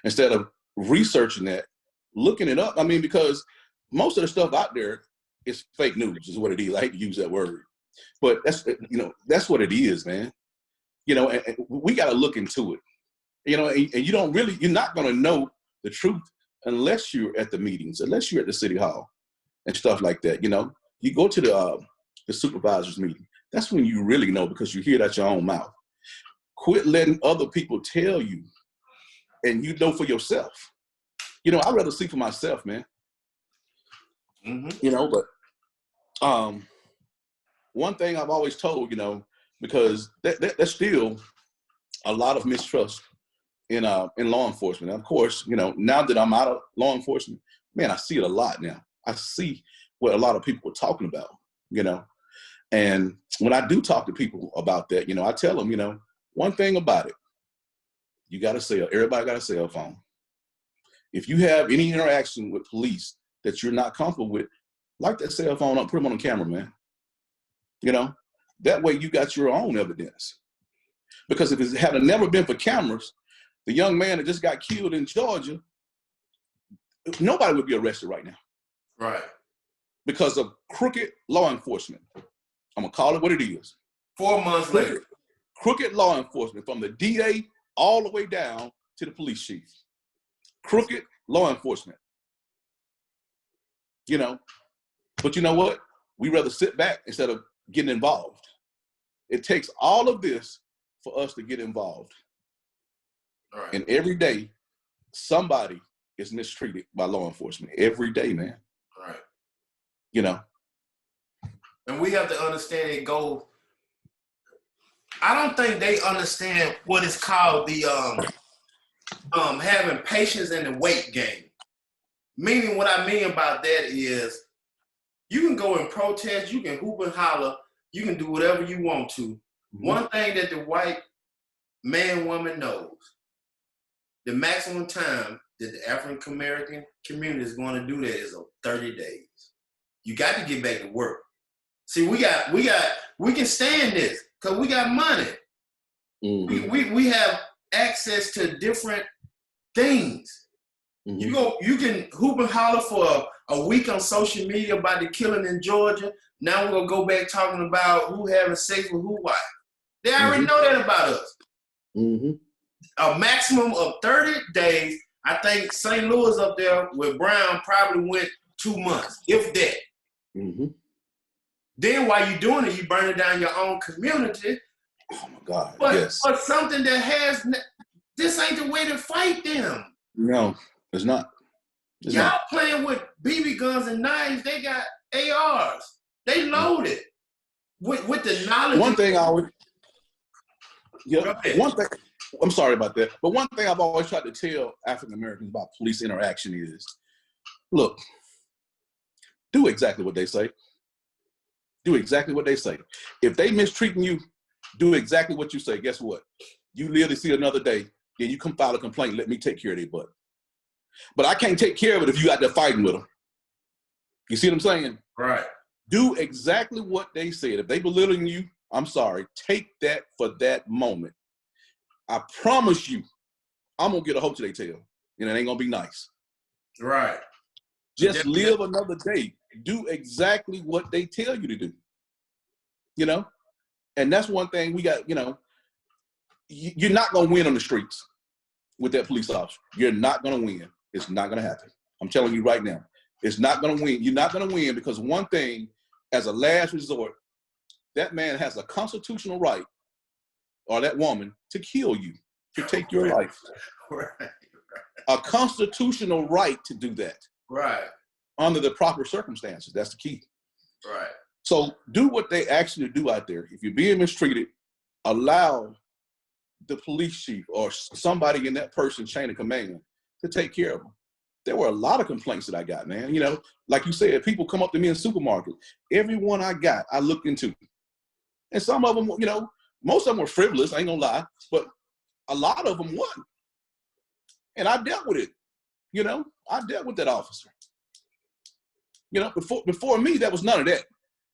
Instead of researching that, looking it up. I mean, because most of the stuff out there is fake news, is what it is. I hate to use that word. But that's what it is, man. You know, and we got to look into it. You know, and you're not going to know the truth unless you're at the meetings, unless you're at the city hall and stuff like that, you know. You go to the supervisor's meeting. That's when you really know, because you hear it out your own mouth. Quit letting other people tell you, and you know for yourself. You know, I'd rather see for myself, man. You know, but one thing I've always told, you know, because there's still a lot of mistrust in law enforcement. And of course, you know, now that I'm out of law enforcement, man, I see it a lot now. I see what a lot of people are talking about, you know. And when I do talk to people about that, you know, I tell them, you know, one thing about it, you got everybody got a cell phone. If you have any interaction with police that you're not comfortable with, light that cell phone up, put them on the camera, man. You know, that way you got your own evidence. Because if it had never been for cameras, the young man that just got killed in Georgia, nobody would be arrested right now. Right. Because of crooked law enforcement. I'm going to call it what it is. 4 months later. Crooked law enforcement, from the DA all the way down to the police chief. Crooked law enforcement. You know, but you know what? We rather sit back instead of getting involved. It takes all of this for us to get involved. Right. And every day, somebody is mistreated by law enforcement. Every day, man. Right. You know. And we have to understand it goes. I don't think they understand what is called the having patience in the weight game. Meaning, what I mean about that is, you can go and protest, you can hoop and holler, you can do whatever you want to. Mm-hmm. One thing that the white man, woman knows, the maximum time that the African American community is going to do that is 30 days. You got to get back to work. See, we can stand this because we got money. Mm-hmm. We have access to different things. Mm-hmm. You can hoop and holler for a week on social media about the killing in Georgia. Now we're gonna go back talking about who having sex with who wife. They already know that about us. Mm-hmm. A maximum of 30 days. I think St. Louis up there with Brown probably went 2 months, if that. Mm-hmm. Then while you're doing it, you burning down your own community. Oh my God! But, yes. But something that has this ain't the way to fight them. No, it's not. Y'all playing with BB guns and knives. They got ARs. They loaded with the knowledge. One thing I always, one thing. I'm sorry about that, but one thing I've always tried to tell African Americans about police interaction is, look, do exactly what they say. Do exactly what they say. If they mistreating you, do exactly what you say. Guess what? You live to see another day, then you come file a complaint. Let me take care of their butt. But I can't take care of it if you out there fighting with them. You see what I'm saying? Right. Do exactly what they said. If they belittling you, I'm sorry. Take that for that moment. I promise you, I'm going to get a hold to their tail. And it ain't going to be nice. Right. Just live another day. Do exactly what they tell you to do. You know? And that's one thing we got, you know, you're not going to win on the streets with that police officer. You're not going to win. It's not going to happen. I'm telling you right now. It's not going to win. You're not going to win because one thing, as a last resort, that man has a constitutional right, or that woman, to kill you, to take your life. Right. A constitutional right to do that. Right. Under the proper circumstances. That's the key. Right. So do what they ask you to do out there. If you're being mistreated, allow the police chief or somebody in that person's chain of command to take care of them. There were a lot of complaints that I got, man. You know, like you said, people come up to me in supermarkets. Every one I got, I looked into. And some of them, you know, most of them were frivolous, I ain't gonna lie, but a lot of them wasn't. And I dealt with it. You know, I dealt with that officer. You know, before me, there was none of that.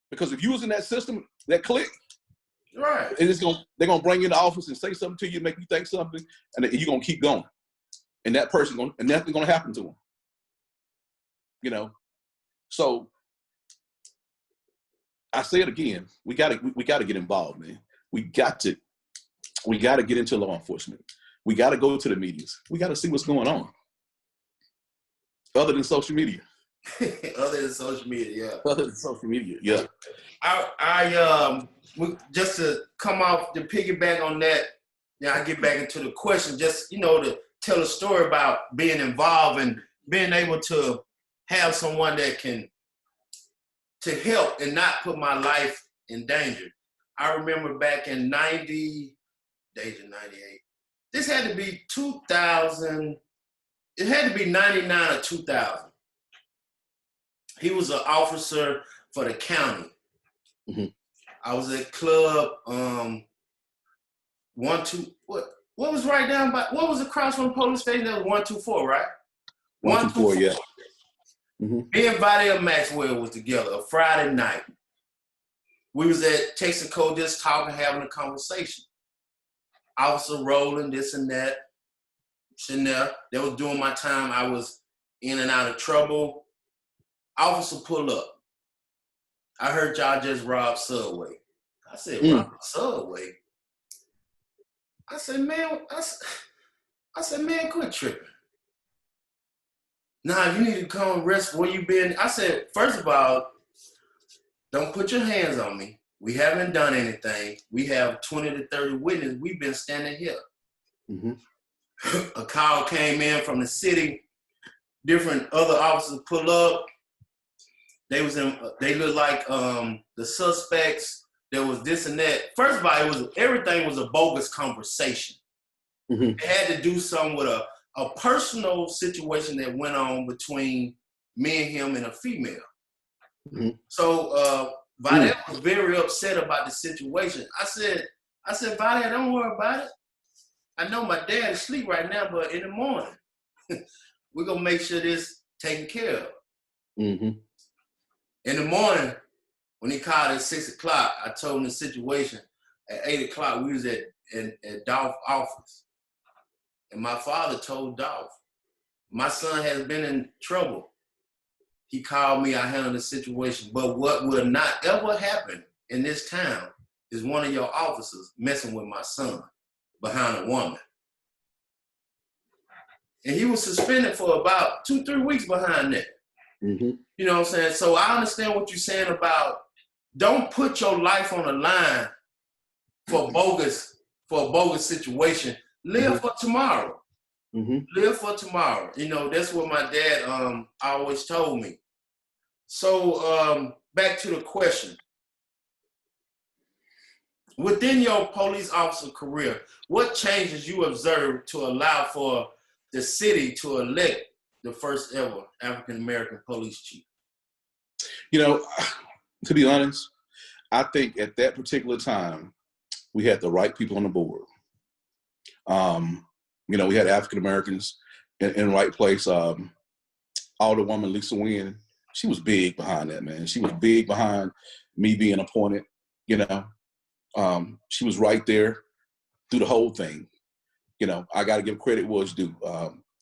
Because if you was in that system, that clique, right, and they're gonna bring you in the office and say something to you, make you think something, and you're gonna keep going. And that person and nothing's gonna happen to them. You know, so I say it again, we gotta get involved, man. We gotta get into law enforcement. We gotta go to the medias. We gotta see what's going on. Other than social media. Other than social media, yeah. Other than social media, yeah. Just to come off the piggyback on that, yeah, I get back into the question, just, to tell a story about being involved and being able to have someone that can to help and not put my life in danger. I remember back in 98. This had to be 2000. It had to be 99 or 2000. He was an officer for the county. Mm-hmm. I was at club 12. What was right down by? What was across from the police station? That was 124, right? 124, yeah. Mm-hmm. Me and Vidal Maxwell was together a Friday night. We was at Texaco just talking, having a conversation. Officer rolling, this and that. Sitting there. They was doing my time. I was in and out of trouble. Officer pull up. I heard y'all just robbed Subway. I said, robbed Subway? I said, man, quit tripping. Nah, you need to come rest where you been. I said, first of all, don't put your hands on me. We haven't done anything. We have 20 to 30 witnesses. We've been standing here. Mm-hmm. A call came in from the city. Different other officers pull up. They looked like the suspects. There was this and that. First of all, everything was a bogus conversation. Mm-hmm. It had to do something with a personal situation that went on between me and him and a female. Mm-hmm. So Vidal was very upset about the situation. I said, Vidal, don't worry about it. I know my dad is asleep right now, but in the morning, we're going to make sure this taken care of. Mm-hmm. In the morning, when he called at 6 o'clock, I told him the situation. At 8 o'clock, we was at Dolph's office. And my father told Dolph, my son has been in trouble. He called me, I handled the situation. But what will not ever happen in this town is one of your officers messing with my son behind a woman. And he was suspended for about 2-3 weeks behind that. Mm-hmm. You know what I'm saying? So I understand what you're saying about don't put your life on the line for a bogus situation. Live for tomorrow. Mm-hmm. Live for tomorrow. That's what my dad always told me. So back to the question. Within your police officer career, what changes you observed to allow for the city to elect the first ever African-American police chief? To be honest, I think at that particular time, we had the right people on the board. We had African-Americans in the right place. Alderwoman Lisa Wynn, she was big behind that, man. She was big behind me being appointed, She was right there through the whole thing. I got to give credit where it's due.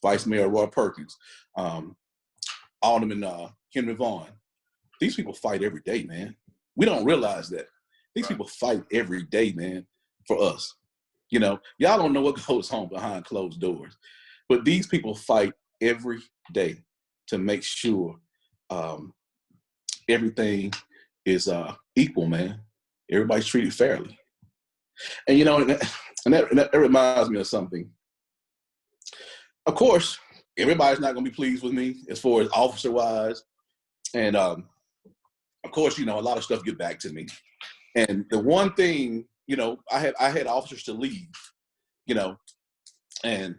Vice Mayor Roy Perkins, Alderman Henry Vaughn. These people fight every day, man. We don't realize that. These people fight every day, man, for us. Y'all don't know what goes on behind closed doors. But these people fight every day to make sure everything is equal, man. Everybody's treated fairly. And, that reminds me of something. Of course, everybody's not going to be pleased with me as far as officer-wise. And, of course, a lot of stuff get back to me. And the one thing, I had officers to leave, and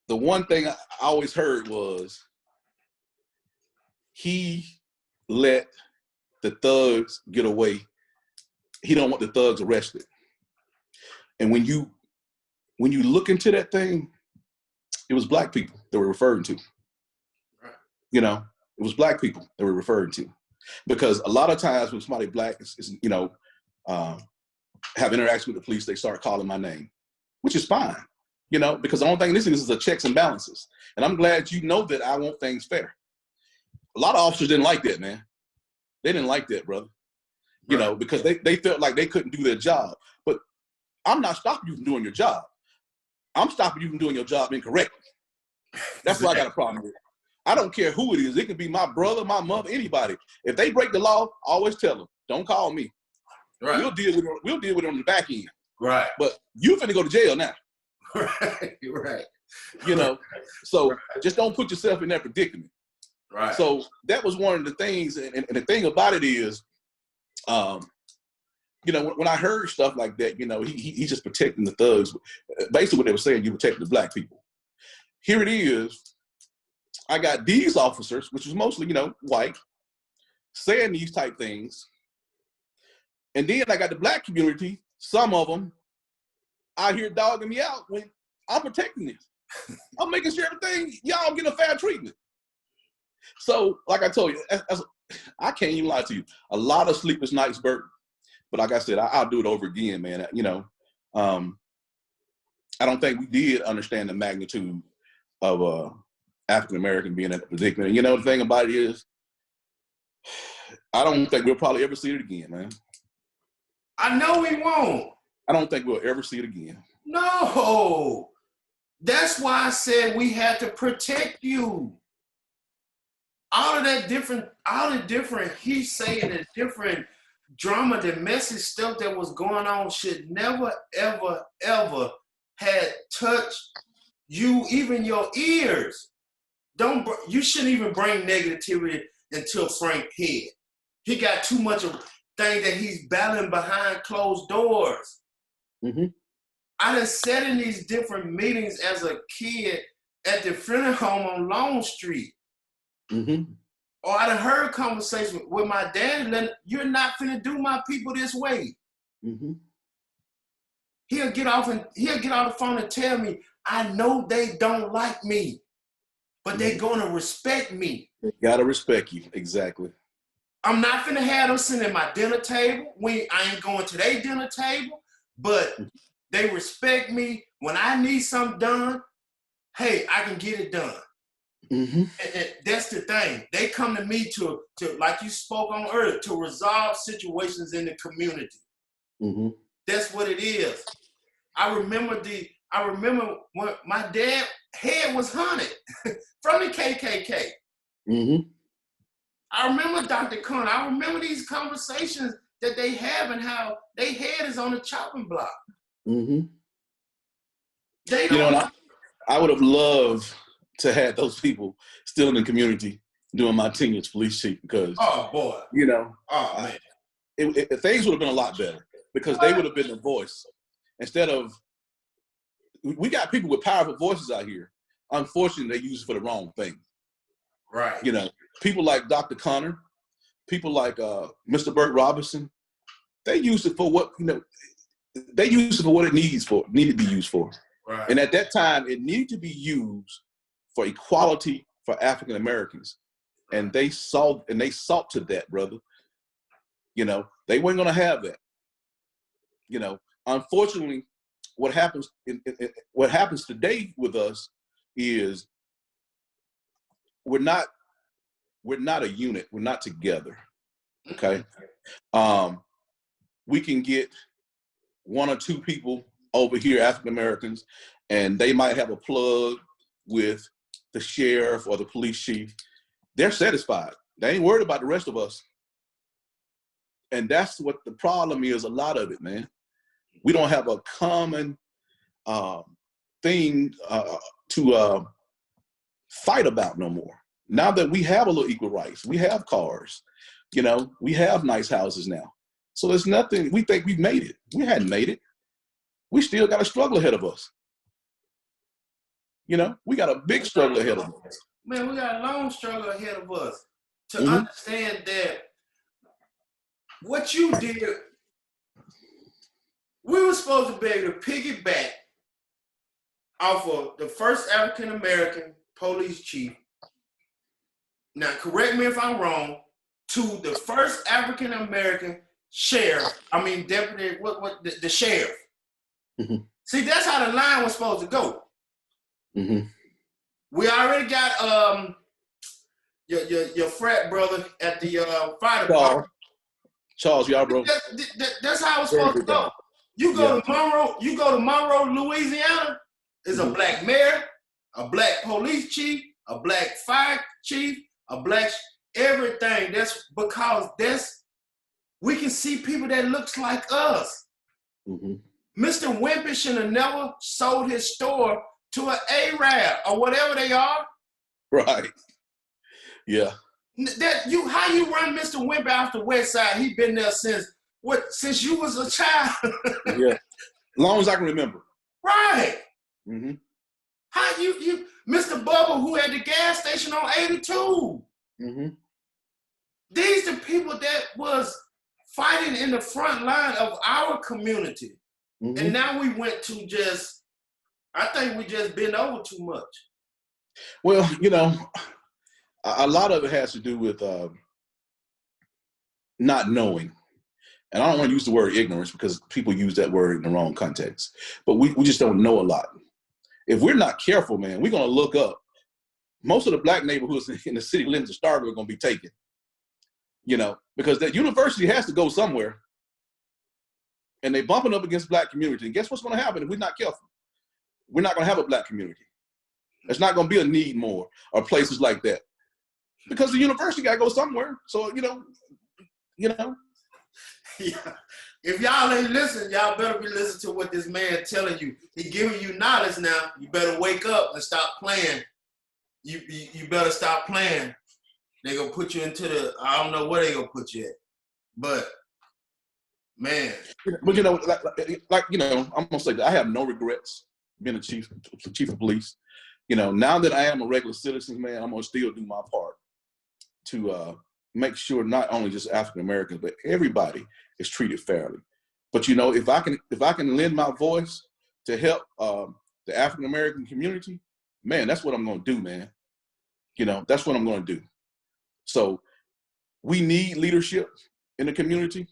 the one thing I always heard was he let the thugs get away. He don't want the thugs arrested. And when you look into that thing, it was black people that were referring to. It was black people that were referring to. Because a lot of times when somebody black is have interaction with the police, they start calling my name, which is fine, because the only thing this is a checks and balances. And I'm glad you know that I want things fair. A lot of officers didn't like that, man. They didn't like that, brother. Right. Because they felt like they couldn't do their job. But I'm not stopping you from doing your job. I'm stopping you from doing your job incorrectly. That's what I got a problem with. I don't care who it is. It could be my brother, my mother, anybody. If they break the law, always tell them, don't call me. Right. We'll deal with it on the back end. Right. But you finna go to jail now. Right. Right. You know, so just don't put yourself in that predicament. Right. So that was one of the things, and the thing about it is, you know, when I heard stuff like that, you know, he's just protecting the thugs. Basically, what they were saying, you protect the black people. Here it is. I got these officers, which is mostly, you know, white, saying these type things. And then I got the black community, some of them out here dogging me out when I'm protecting this. I'm making sure everything, y'all get a fair treatment. So, like I told you, I can't even lie to you. A lot of sleepless nights, Bert. But like I said, I'll do it over again, man. You know, I don't think we did understand the magnitude of African-American being in that predicament. And you know, the thing about it is, I don't think we'll probably ever see it again, man. I know we won't. I don't think we'll ever see it again. No. That's why I said we had to protect you. All the different he saying and different drama, the message stuff that was going on should never, ever, ever had touched you, even your ears. You shouldn't even bring negativity until Frank head. He got too much of thing that he's battling behind closed doors. Mm-hmm. I done sat in these different meetings as a kid at the funeral home on Long Street. Mm-hmm. Or I done heard conversations with my dad, you're not finna do my people this way. Mm-hmm. He'll get off the phone and tell me, I know they don't like me, but they're gonna respect me. They gotta respect you, exactly. I'm not finna have them sitting at my dinner table. I ain't going to their dinner table, but they respect me. When I need something done, hey, I can get it done. Mm-hmm. And that's the thing. They come to me to like you spoke on earlier, to resolve situations in the community. Mm-hmm. That's what it is. I remember when my dad's head was hunted from the KKK. Mm-hmm. I remember Dr. Connor. I remember these conversations that they have and how their head is on the chopping block. Mm-hmm. They don't. You know, I would have loved to have those people still in the community doing my tenure as police chief because, oh boy, you know, oh man, things would have been a lot better because they would have been the voice instead of. We got people with powerful voices out here. Unfortunately, they use it for the wrong thing. Right. You know, people like Dr. Connor, people like Mr. Burt Robinson, they use it for what, you know, they use it for what it needed to be used for. Right. And at that time, it needed to be used for equality for African Americans. And they sought to that, brother. You know, they weren't going to have that. You know, unfortunately, what happens today with us is we're not a unit. We're not together. Okay. We can get one or two people over here, African Americans, and they might have a plug with the sheriff or the police chief. They're satisfied. They ain't worried about the rest of us. And that's what the problem is, a lot of it, man. We don't have a common thing to fight about no more. Now that we have a little equal rights, we have cars, you know, we have nice houses now. So there's nothing, we think we've made it. We hadn't made it. We still got a struggle ahead of us. You know, we got a big struggle ahead of us. Man, we got a long struggle ahead of us to understand that what you did, we were supposed to be able to piggyback off of the first African-American police chief. Now, correct me if I'm wrong, to the first African-American sheriff, deputy, the sheriff. Mm-hmm. See, that's how the line was supposed to go. Mm-hmm. We already got your frat brother at the fire department. Charles, y'all bro. That's how it's supposed to go. You go to Monroe, Louisiana, there's a black mayor, a black police chief, a black fire chief, a black, everything. That's because we can see people that looks like us. Mm-hmm. Mr. Wimpy should have never sold his store to an Arab or whatever they are. Right. Yeah. How you run Mr. Wimpy off the West Side? He been there since you was a child. Yeah. Long as I can remember. Right. Mm-hmm. How you Mr. Bubba who had the gas station on 82? Mm-hmm. These are people that was fighting in the front line of our community. Mm-hmm. And now we went to I think we just been over too much. Well, you know, a lot of it has to do with not knowing. And I don't want to use the word ignorance because people use that word in the wrong context. But we just don't know a lot. If we're not careful, man, we're going to look up. Most of the black neighborhoods in the city limits of Starkville are going to be taken. You know, because that university has to go somewhere. And they're bumping up against black community. And guess what's going to happen if we're not careful? We're not going to have a black community. There's not going to be a need more or places like that. Because the university got to go somewhere. So, you know. Yeah. If y'all ain't listening, y'all better be listening to what this man telling you. He giving you knowledge now. You better wake up and stop playing. You better stop playing. They gonna put you into I don't know where they gonna put you at. But man. But you know, like you know, I'm gonna say that I have no regrets being a chief of police. You know, now that I am a regular citizen, man, I'm gonna still do my part to make sure not only just African Americans, but everybody is treated fairly. But you know, if I can lend my voice to help the African American community, man, that's what I'm gonna do, man. You know, that's what I'm gonna do. So we need leadership in the community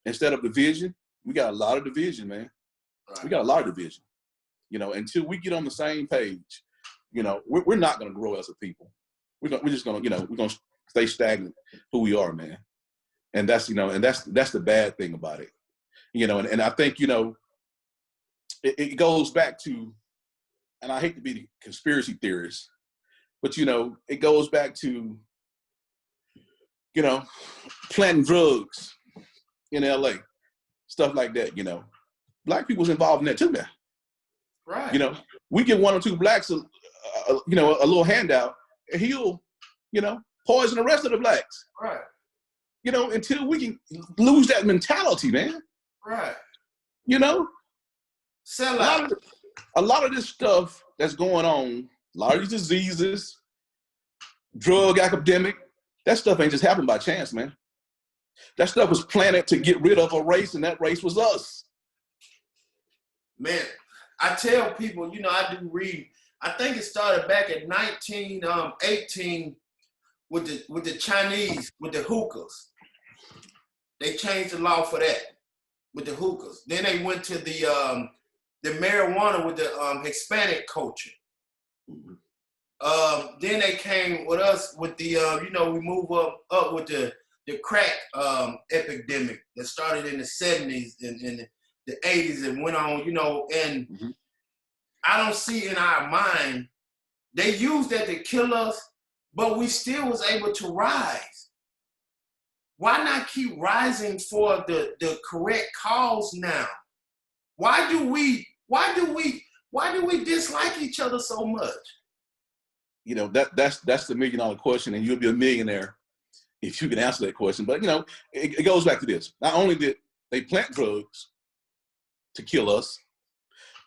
instead of division. We got a lot of division, man. Right. We got a lot of division. You know, until we get on the same page, you know, we're not gonna grow as a people. We're just gonna, you know, we're gonna stay stagnant who we are, man. And that's, you know, and that's the bad thing about it. You know, and I think, you know, it goes back to, and I hate to be the conspiracy theorist, but, you know, it goes back to, you know, planting drugs in LA, stuff like that, you know. Black people's involved in that too, man. Right. You know, we give one or two blacks, you know, a little handout, and he'll, you know, poison the rest of the blacks. Right. You know, until we can lose that mentality, man. Right. You know? Sell out. A lot of this stuff that's going on, a lot of these diseases, drug epidemic, that stuff ain't just happened by chance, man. That stuff was planted to get rid of a race, and that race was us. Man, I tell people, you know, I do read. I think it started back in 1918 with the Chinese, with the hookahs. They changed the law for that, with the hookahs. Then they went to the marijuana with the Hispanic culture. Then they came with us with the, you know, we move up with the crack epidemic that started in the 70s and the 80s and went on, you know, and I don't see in our mind, they used that to kill us, but we still was able to rise. Why not keep rising for the correct cause now? Why do we dislike each other so much? You know, that's the $1 million question, and you'll be a millionaire if you can answer that question. But, you know, it goes back to this. Not only did they plant drugs to kill us,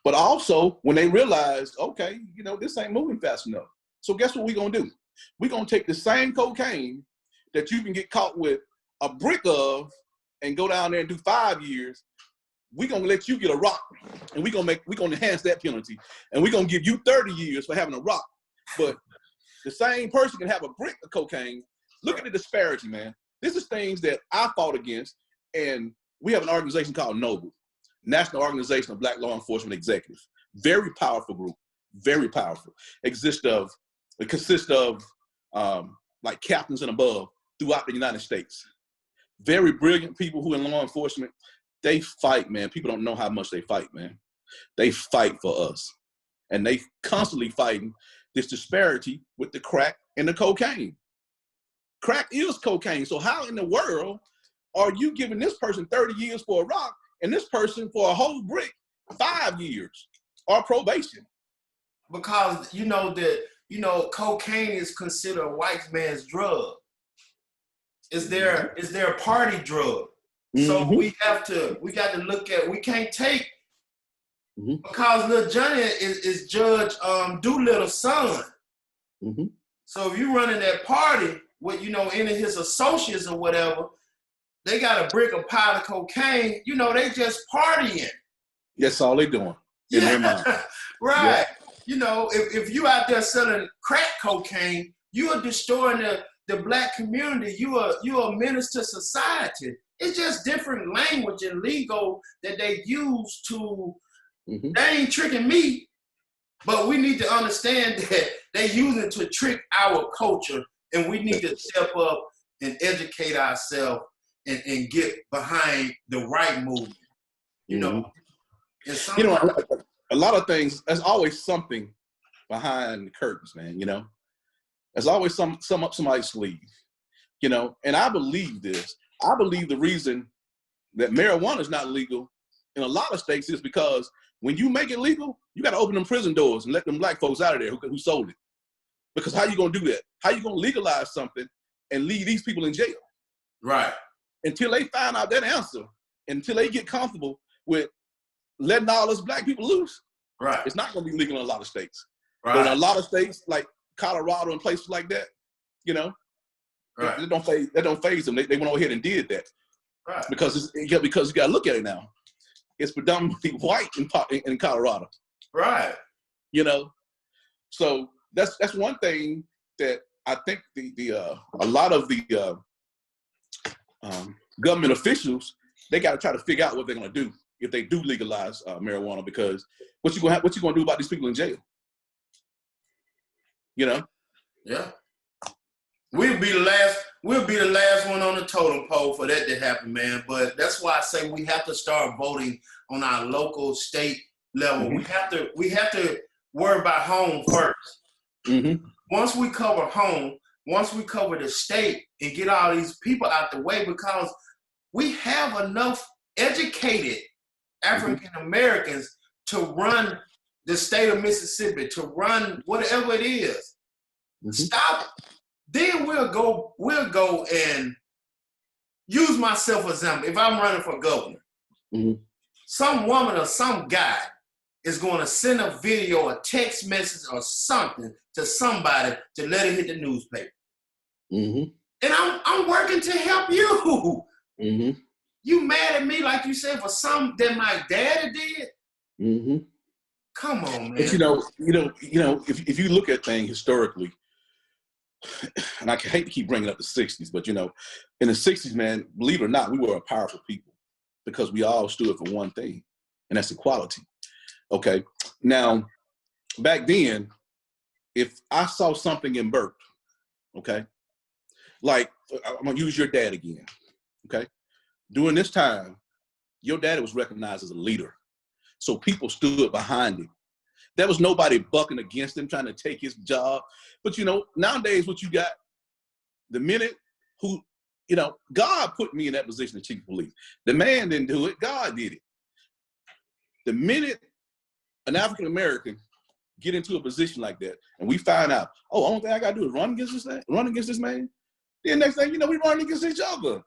but also when they realized, okay, you know, this ain't moving fast enough. So guess what we're going to do? We're going to take the same cocaine that you can get caught with a brick of and go down there and do 5 years. We're going to let you get a rock, and we're going to enhance that penalty, and we're going to give you 30 years for having a rock. But the same person can have a brick of cocaine. Look at the disparity, man. This is things that I fought against, and we have an organization called NOBLE, National Organization of Black Law Enforcement Executives. Very powerful group, very powerful. It consists of like captains and above throughout the United States. Very brilliant people who in law enforcement. They fight, man. People don't know how much they fight, man. They fight for us. And they constantly fighting this disparity with the crack and the cocaine. Crack is cocaine. So how in the world are you giving this person 30 years for a rock and this person for a whole brick 5 years or probation? Because you know that cocaine is considered a white man's drug. Is there a party drug? So we got to look at, we can't take, because Lil Johnny is Judge Doolittle's son. So if you running that party with, any of his associates or whatever, they got a brick of powder cocaine, they just partying. That's all they doing in their mind. Right. Yeah. If you out there selling crack cocaine, you are destroying the black community. You are a menace to society. It's just different language and legal that they use to, they ain't tricking me, but we need to understand that they use it to trick our culture, and we need to step up and educate ourselves and get behind the right movement. A lot of things, there's always something behind the curtains, man, There's always some up somebody's sleeve, and I believe this. I believe the reason that marijuana is not legal in a lot of states is because when you make it legal, you got to open them prison doors and let them black folks out of there who sold it. Because how you going to do that? How you going to legalize something and leave these people in jail? Right. Until they find out that answer, until they get comfortable with letting all us black people loose, right? It's not going to be legal in a lot of states. Right. But in a lot of states like Colorado and places like that, right. That don't faze them. They went over ahead and did that. Right. Because you got to look at it now. It's predominantly white in Colorado. Right. So that's one thing that I think a lot of the government officials, they got to try to figure out what they're going to do if they do legalize marijuana, because what you gonna do about these people in jail? Yeah. We'll be the last one on the totem pole for that to happen, man. But that's why I say we have to start voting on our local, state level. We have to worry about home first. Once we cover home, once we cover the state and get all these people out the way, because we have enough educated African Americans to run the state of Mississippi, to run whatever it is. Stop. Then we'll go and use myself as example. If I'm running for governor, some woman or some guy is going to send a video, a text message or something to somebody to let it hit the newspaper. And I'm working to help you. You mad at me, like you said, for something that my daddy did? Come on, man. But if you look at things historically, and I hate to keep bringing up the 60s, but in the 60s, man, believe it or not, we were a powerful people because we all stood for one thing, and that's equality. Okay. Now, back then, if I saw something in Burke, okay, like I'm gonna use your dad again, okay. During this time, your daddy was recognized as a leader, so people stood behind him. There was nobody bucking against him, trying to take his job. But nowadays, what you got, the minute God put me in that position of chief of police. The man didn't do it, God did it. The minute an African American get into a position like that, and we find out, only thing I gotta do is run against this man. Then next thing you know, we run against each other.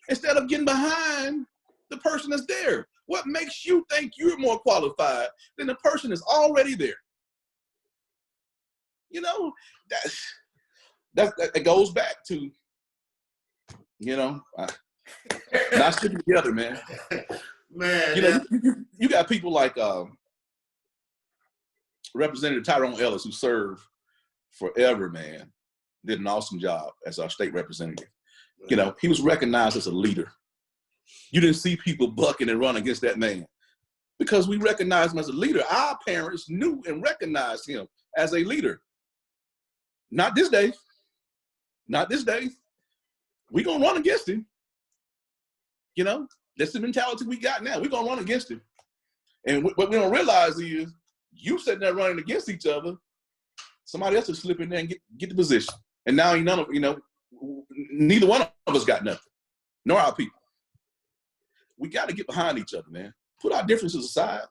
Instead of getting behind the person that's there. What makes you think you're more qualified than the person that's already there? That goes back to, not sticking together, man. Man, you got people like Representative Tyrone Ellis, who served forever, man, did an awesome job as our state representative. He was recognized as a leader. You didn't see people bucking and running against that man because we recognized him as a leader. Our parents knew and recognized him as a leader. Not this day. Not this day. We're going to run against him. That's the mentality we got now. We're going to run against him. And what we don't realize is you sitting there running against each other, Somebody else will slip in there and get the position. And now neither one of us got nothing, nor our people. We got to get behind each other, man. Put our differences aside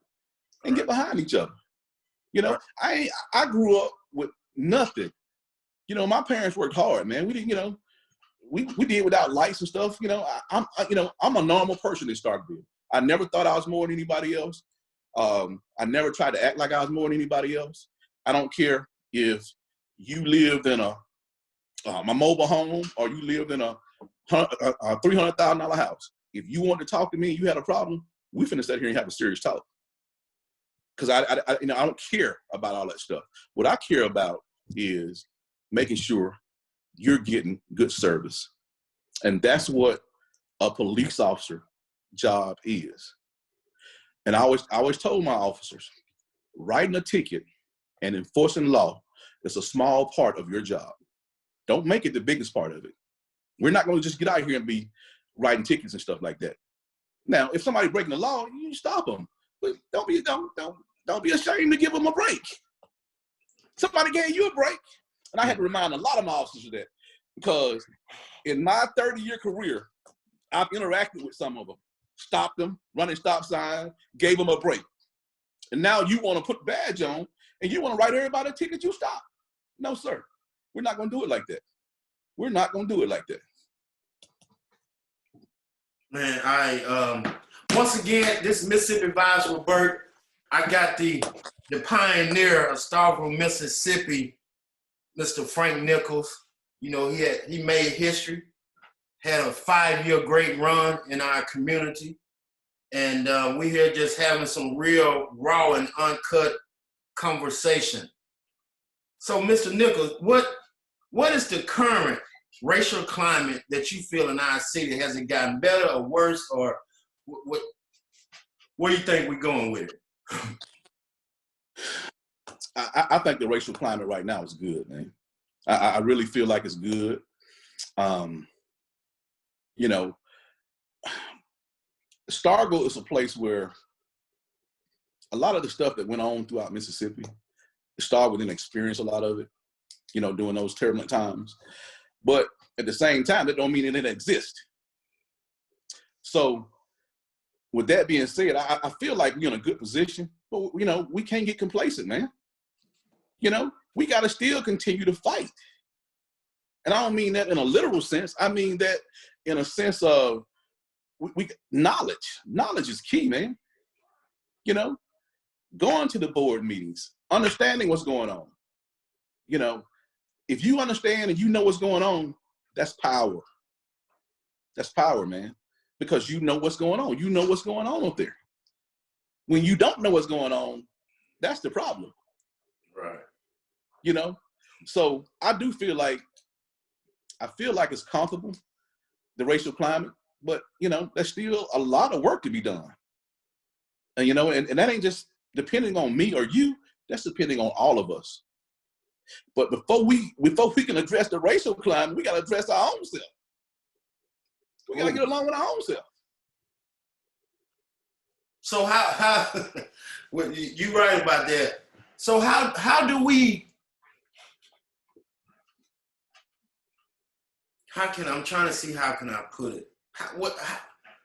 and get behind each other. I grew up with nothing. My parents worked hard, man. We didn't, we did without lights and stuff. I'm a normal person in Starkville. I never thought I was more than anybody else. I never tried to act like I was more than anybody else. I don't care if you lived in a mobile home or you lived in a $300,000 house. If you want to talk to me and you had a problem, we finna sit here and have a serious talk. Because I don't care about all that stuff. What I care about is making sure you're getting good service. And that's what a police officer job is. And I always told my officers, writing a ticket and enforcing law is a small part of your job. Don't make it the biggest part of it. We're not going to just get out here and be writing tickets and stuff like that. Now, if somebody breaking the law, you stop them. But don't be ashamed to give them a break. Somebody gave you a break. And I had to remind a lot of my officers of that, because in my 30-year career, I've interacted with some of them, stopped them, running stop signs, gave them a break. And now you want to put badge on and you want to write everybody a ticket you stop. No, sir. We're not going to do it like that. We're not going to do it like that. Man, once again, this is Mississippi Vibes with Bert. I got the pioneer of Starkville, Mississippi, Mr. Frank Nichols. He made history, had a 5-year great run in our community. And we're here just having some real raw and uncut conversation. So, Mr. Nichols, what is the current racial climate that you feel in our city? Has it gotten better or worse, or where do you think we're going with it? I think the racial climate right now is good, man. I really feel like it's good. Starkville is a place where a lot of the stuff that went on throughout Mississippi, Starkville didn't experience a lot of it, during those turbulent times. But at the same time, that don't mean it didn't exist. So with that being said, I feel like we're in a good position, but we can't get complacent, man. We got to still continue to fight. And I don't mean that in a literal sense. I mean that in a sense of knowledge. Knowledge is key, man. Going to the board meetings, understanding what's going on. If you understand and you know what's going on, that's power. That's power, man. Because you know what's going on. You know what's going on up there. When you don't know what's going on, that's the problem. Right. So I do feel like it's comfortable, the racial climate, but there's still a lot of work to be done. And and that ain't just depending on me or you, that's depending on all of us. But before we can address the racial climate, we gotta address our own self. We gotta get along with our own self. So how well, you right about that. So how do we? I'm trying to see how can I put it.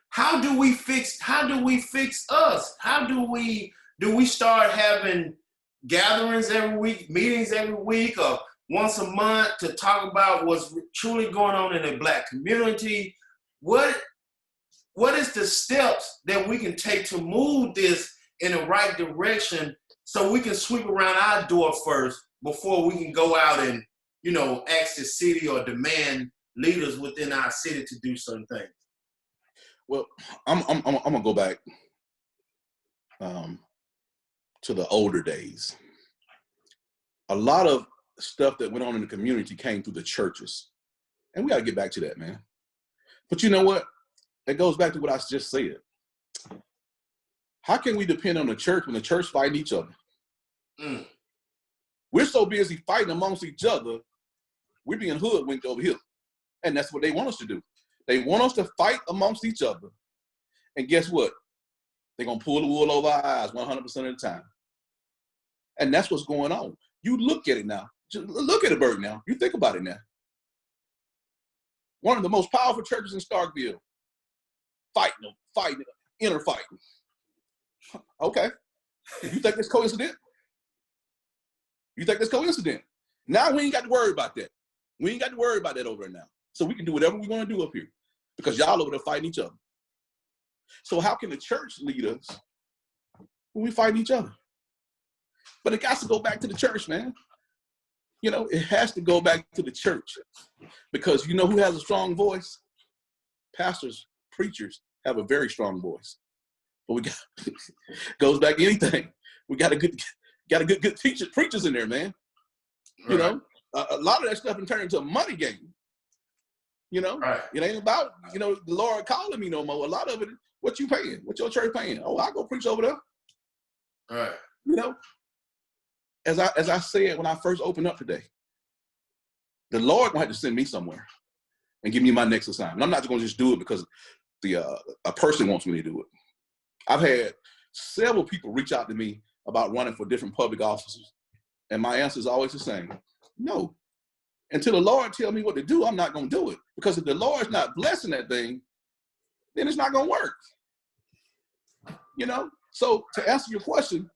How do we fix us? How do we start having gatherings every week, meetings every week, or once a month to talk about what's truly going on in the Black community? What is the steps that we can take to move this in the right direction so we can sweep around our door first before we can go out and, ask the city or demand leaders within our city to do certain things? Well, I'm gonna go back to the older days. A lot of stuff that went on in the community came through the churches, and we got to get back to that, man. But you know what? It goes back to what I just said. How can we depend on the church when the church fighting each other? Mm. We're so busy fighting amongst each other, we're being hoodwinked over here. And that's what they want us to do. They want us to fight amongst each other. And guess what? They're going to pull the wool over our eyes 100% of the time. And that's what's going on. You look at it now. Just look at it, Bert, now. You think about it now. One of the most powerful churches in Starkville, fighting, inner fighting. Okay. You think it's coincident? You think that's coincident? Now we ain't got to worry about that. We ain't got to worry about that over there now. So we can do whatever we want to do up here because y'all over there fighting each other. So how can the church lead us when we fight each other? But it got to go back to the church, man. You know, it has to go back to the church because you know who has a strong voice? Pastors, preachers have a very strong voice. But we got goes back to anything. We got a good teachers, preachers in there, man. You know, a lot of that stuff can turn into a money game. You know, It ain't about, you know, the Lord calling me no more. A lot of it, what you paying? What your church paying? Oh, I go preach over there. All right. You know, as I said when I first opened up today, the Lord gonna have to send me somewhere and give me my next assignment. I'm not going to just do it because a person wants me to do it. I've had several people reach out to me about running for different public offices, and my answer is always the same: no. Until the Lord tell me what to do, I'm not going to do it. Because if the Lord's not blessing that thing, then it's not going to work. You know? So to answer your question,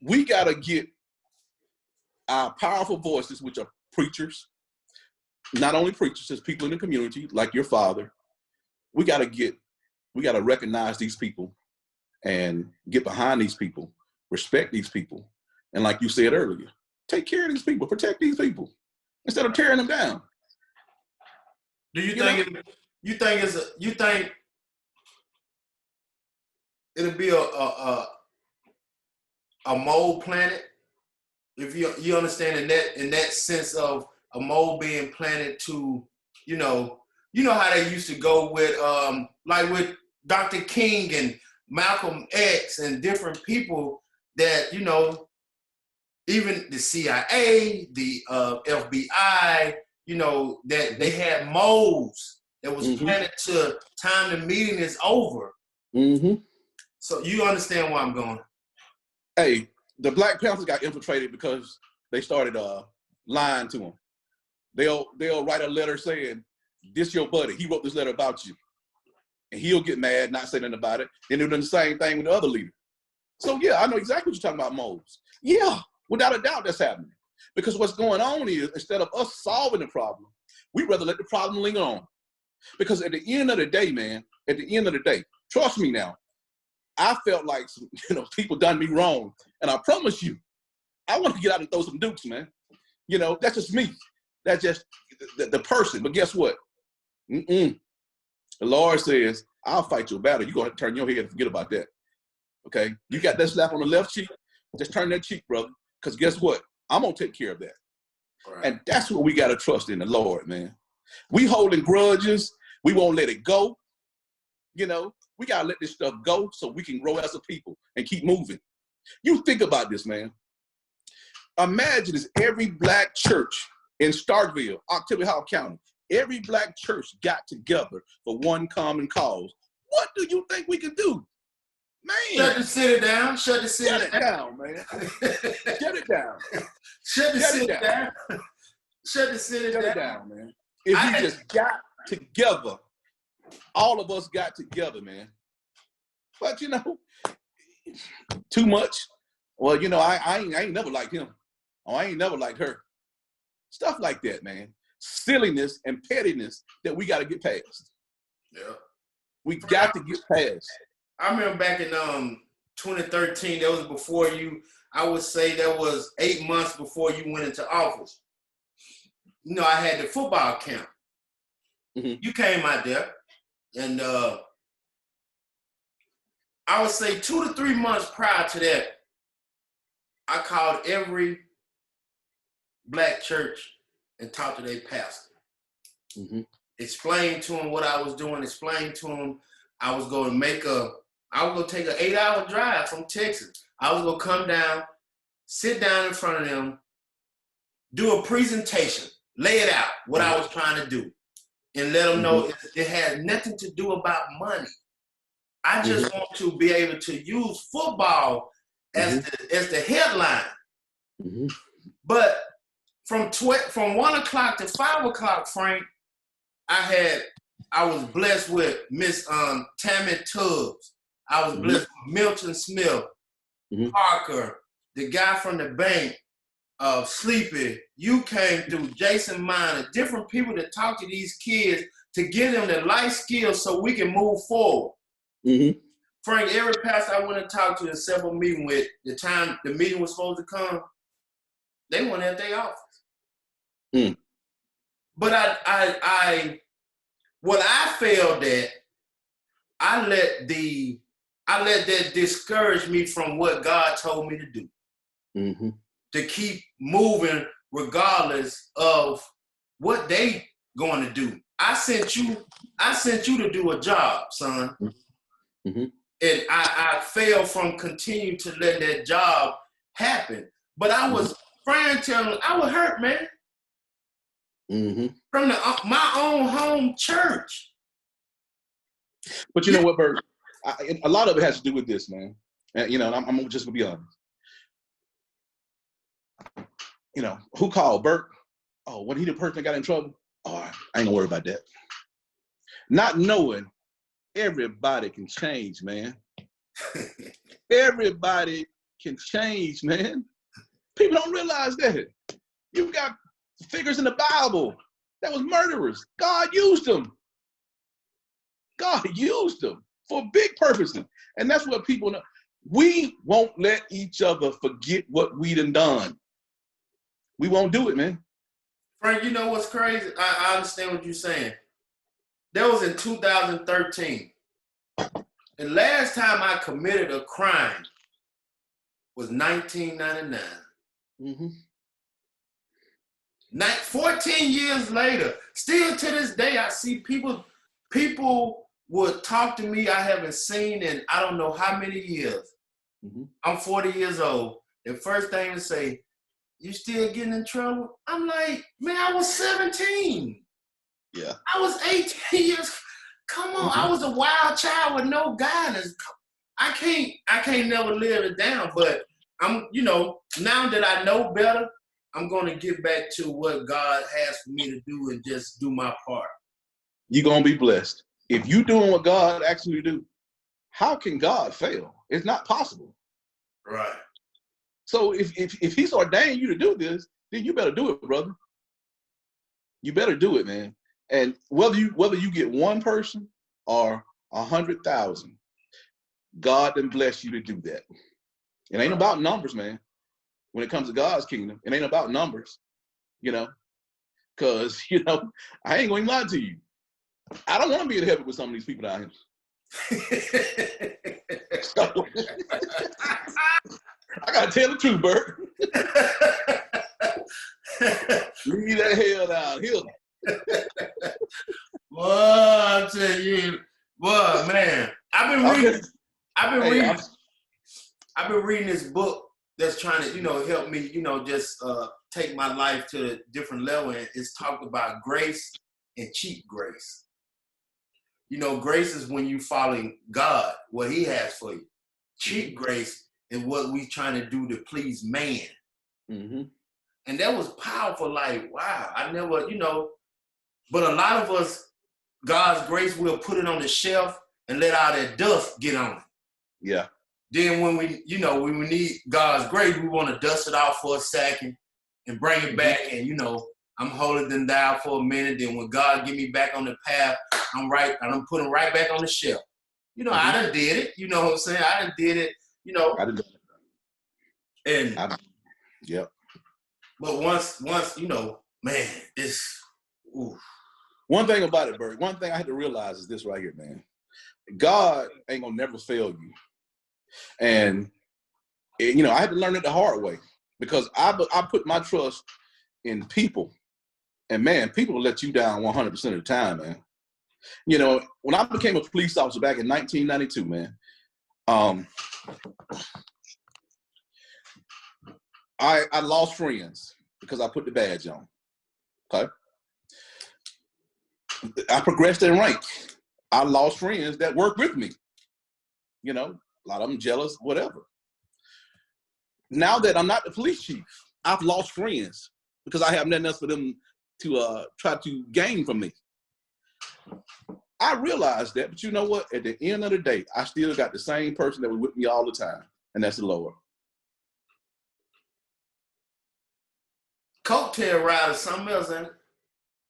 we got to get our powerful voices, which are preachers, not only preachers, as people in the community, like your father. We got to recognize these people and get behind these people, respect these people. And like you said earlier, take care of these people, protect these people instead of tearing them down. Do you think it'll be a mold planet? If you understand in that sense of a mold being planted to, you know how they used to go with like with Dr. King and Malcolm X and different people that, you know, even the CIA, the FBI, you know, that they had molds that was planted to time the meeting is over. So you understand where I'm going? Hey, the Black Panthers got infiltrated because they started lying to them. They'll write a letter saying, "This your buddy. He wrote this letter about you," and he'll get mad, not say nothing about it. Then they're doing the same thing with the other leader. So yeah, I know exactly what you're talking about, molds. Yeah, without a doubt, that's happening. Because what's going on is, instead of us solving the problem, we'd rather let the problem linger on. Because at the end of the day, man, trust me now, I felt like people done me wrong. And I promise you, I want to get out and throw some dukes, man. You know, that's just me. That's just the person. But guess what? The Lord says, I'll fight your battle. You're going to turn your head and forget about that. Okay? You got that slap on the left cheek, just turn that cheek, brother. Because guess what? I'm going to take care of that. Right. And that's what we got to trust in the Lord, man. We holding grudges. We won't let it go. You know, we got to let this stuff go so we can grow as a people and keep moving. You think about this, man. Imagine this, every Black church in Starkville, Octavia County, every Black church got together for one common cause. What do you think we could do? Man. Shut the city down. Shut the city down, man. Shut it down. Shut the city down. Shut the city down, man. If we just got together, all of us got together, man. But you know, too much. Well, you know, I ain't never liked him. Oh, I ain't never liked her. Stuff like that, man. Silliness and pettiness that we got to get past. Yeah. We got to get past. I remember back in 2013, that was before you, I would say that was 8 months before you went into office. You know, I had the football camp. You came out there, and I would say 2 to 3 months prior to that, I called every Black church and talked to their pastor. Explained to them what I was doing, explained to them I was going to take an 8-hour drive from Texas. I was going to come down, sit down in front of them, do a presentation, lay it out, what I was trying to do, and let them know it had nothing to do about money. I just want to be able to use football as the headline. But from 1 o'clock to 5 o'clock, Frank, I was blessed with Miss Tammy Tubbs. I was blessed with Milton Smith, Parker, the guy from the bank, Sleepy. You came through, Jason Miner, different people that talk to these kids to give them the life skills so we can move forward. Frank, every pastor I went and talked to in several meetings with, the time the meeting was supposed to come, they weren't at their office. But what I failed at, I let that discourage me from what God told me to do. To keep moving regardless of what they going to do. I sent you to do a job, son. And I failed from continuing to let that job happen. But I was telling I was hurt, man. From my own home church. But you know what, Bert? A lot of it has to do with this, man. And, you know, I'm just gonna be honest. You know, who called Bert? Oh, when he the person that got in trouble? Oh, I ain't gonna worry about that. Not knowing everybody can change, man. Everybody can change, man. People don't realize that. You got figures in the Bible that was murderers. God used them. God used them for big purposes. And that's what people know. We won't let each other forget what we done. We won't do it, man. Frank, you know what's crazy? I understand what you're saying. That was in 2013. The last time I committed a crime was 1999. 14 years later, still to this day, I see people would talk to me I haven't seen in I don't know how many years. I'm 40 years old. The first thing to say, you still getting in trouble? I'm like, man, I was 17. Yeah. I was 18 years. Come on, I was a wild child with no guidance. I can't never live it down, but I'm, you know, now that I know better, I'm going to get back to what God has for me to do and just do my part. You're going to be blessed. If you're doing what God asked you to do, how can God fail? It's not possible. Right. So if he's ordained you to do this, then you better do it, brother. You better do it, man. And whether you get one person or 100,000, God done bless you to do that. It ain't about numbers, man. When it comes to God's kingdom, it ain't about numbers, you know, because, you know, I ain't going to lie to you. I don't want to be in heaven with some of these people down here. So, I got to tell the truth, Bert. Leave that hell down here. Boy, I tell you, boy, man, I've been reading this book that's trying to, you know, help me, you know, just take my life to a different level. And it's talked about grace and cheap grace. You know, grace is when you following God, what he has for you. Cheap grace is what we trying to do to please man. And that was powerful. Like, wow, I never, you know, but a lot of us, God's grace, we'll put it on the shelf and let all that dust get on it. Yeah. Then when we need God's grace, we want to dust it off for a second and bring it back. And, you know, I'm holding them down for a minute. Then when God get me back on the path, I'm putting right back on the shelf. You know, I done did it. You know what I'm saying? I done did it, you know. I done done it. And yep. But once, you know, man, it's oof. One thing about it, Bert, one thing I had to realize is this right here, man. God ain't gonna never fail you. And, you know, I had to learn it the hard way because I put my trust in people. And, man, people will let you down 100% of the time, man. You know, when I became a police officer back in 1992, man, I lost friends because I put the badge on, okay? I progressed in rank. I lost friends that worked with me. You know, a lot of them jealous, whatever. Now that I'm not the police chief, I've lost friends because I have nothing else for them to try to gain from me. I realized that, but you know what? At the end of the day, I still got the same person that was with me all the time, and that's the Lord. Coattail ride or something else, ain't it?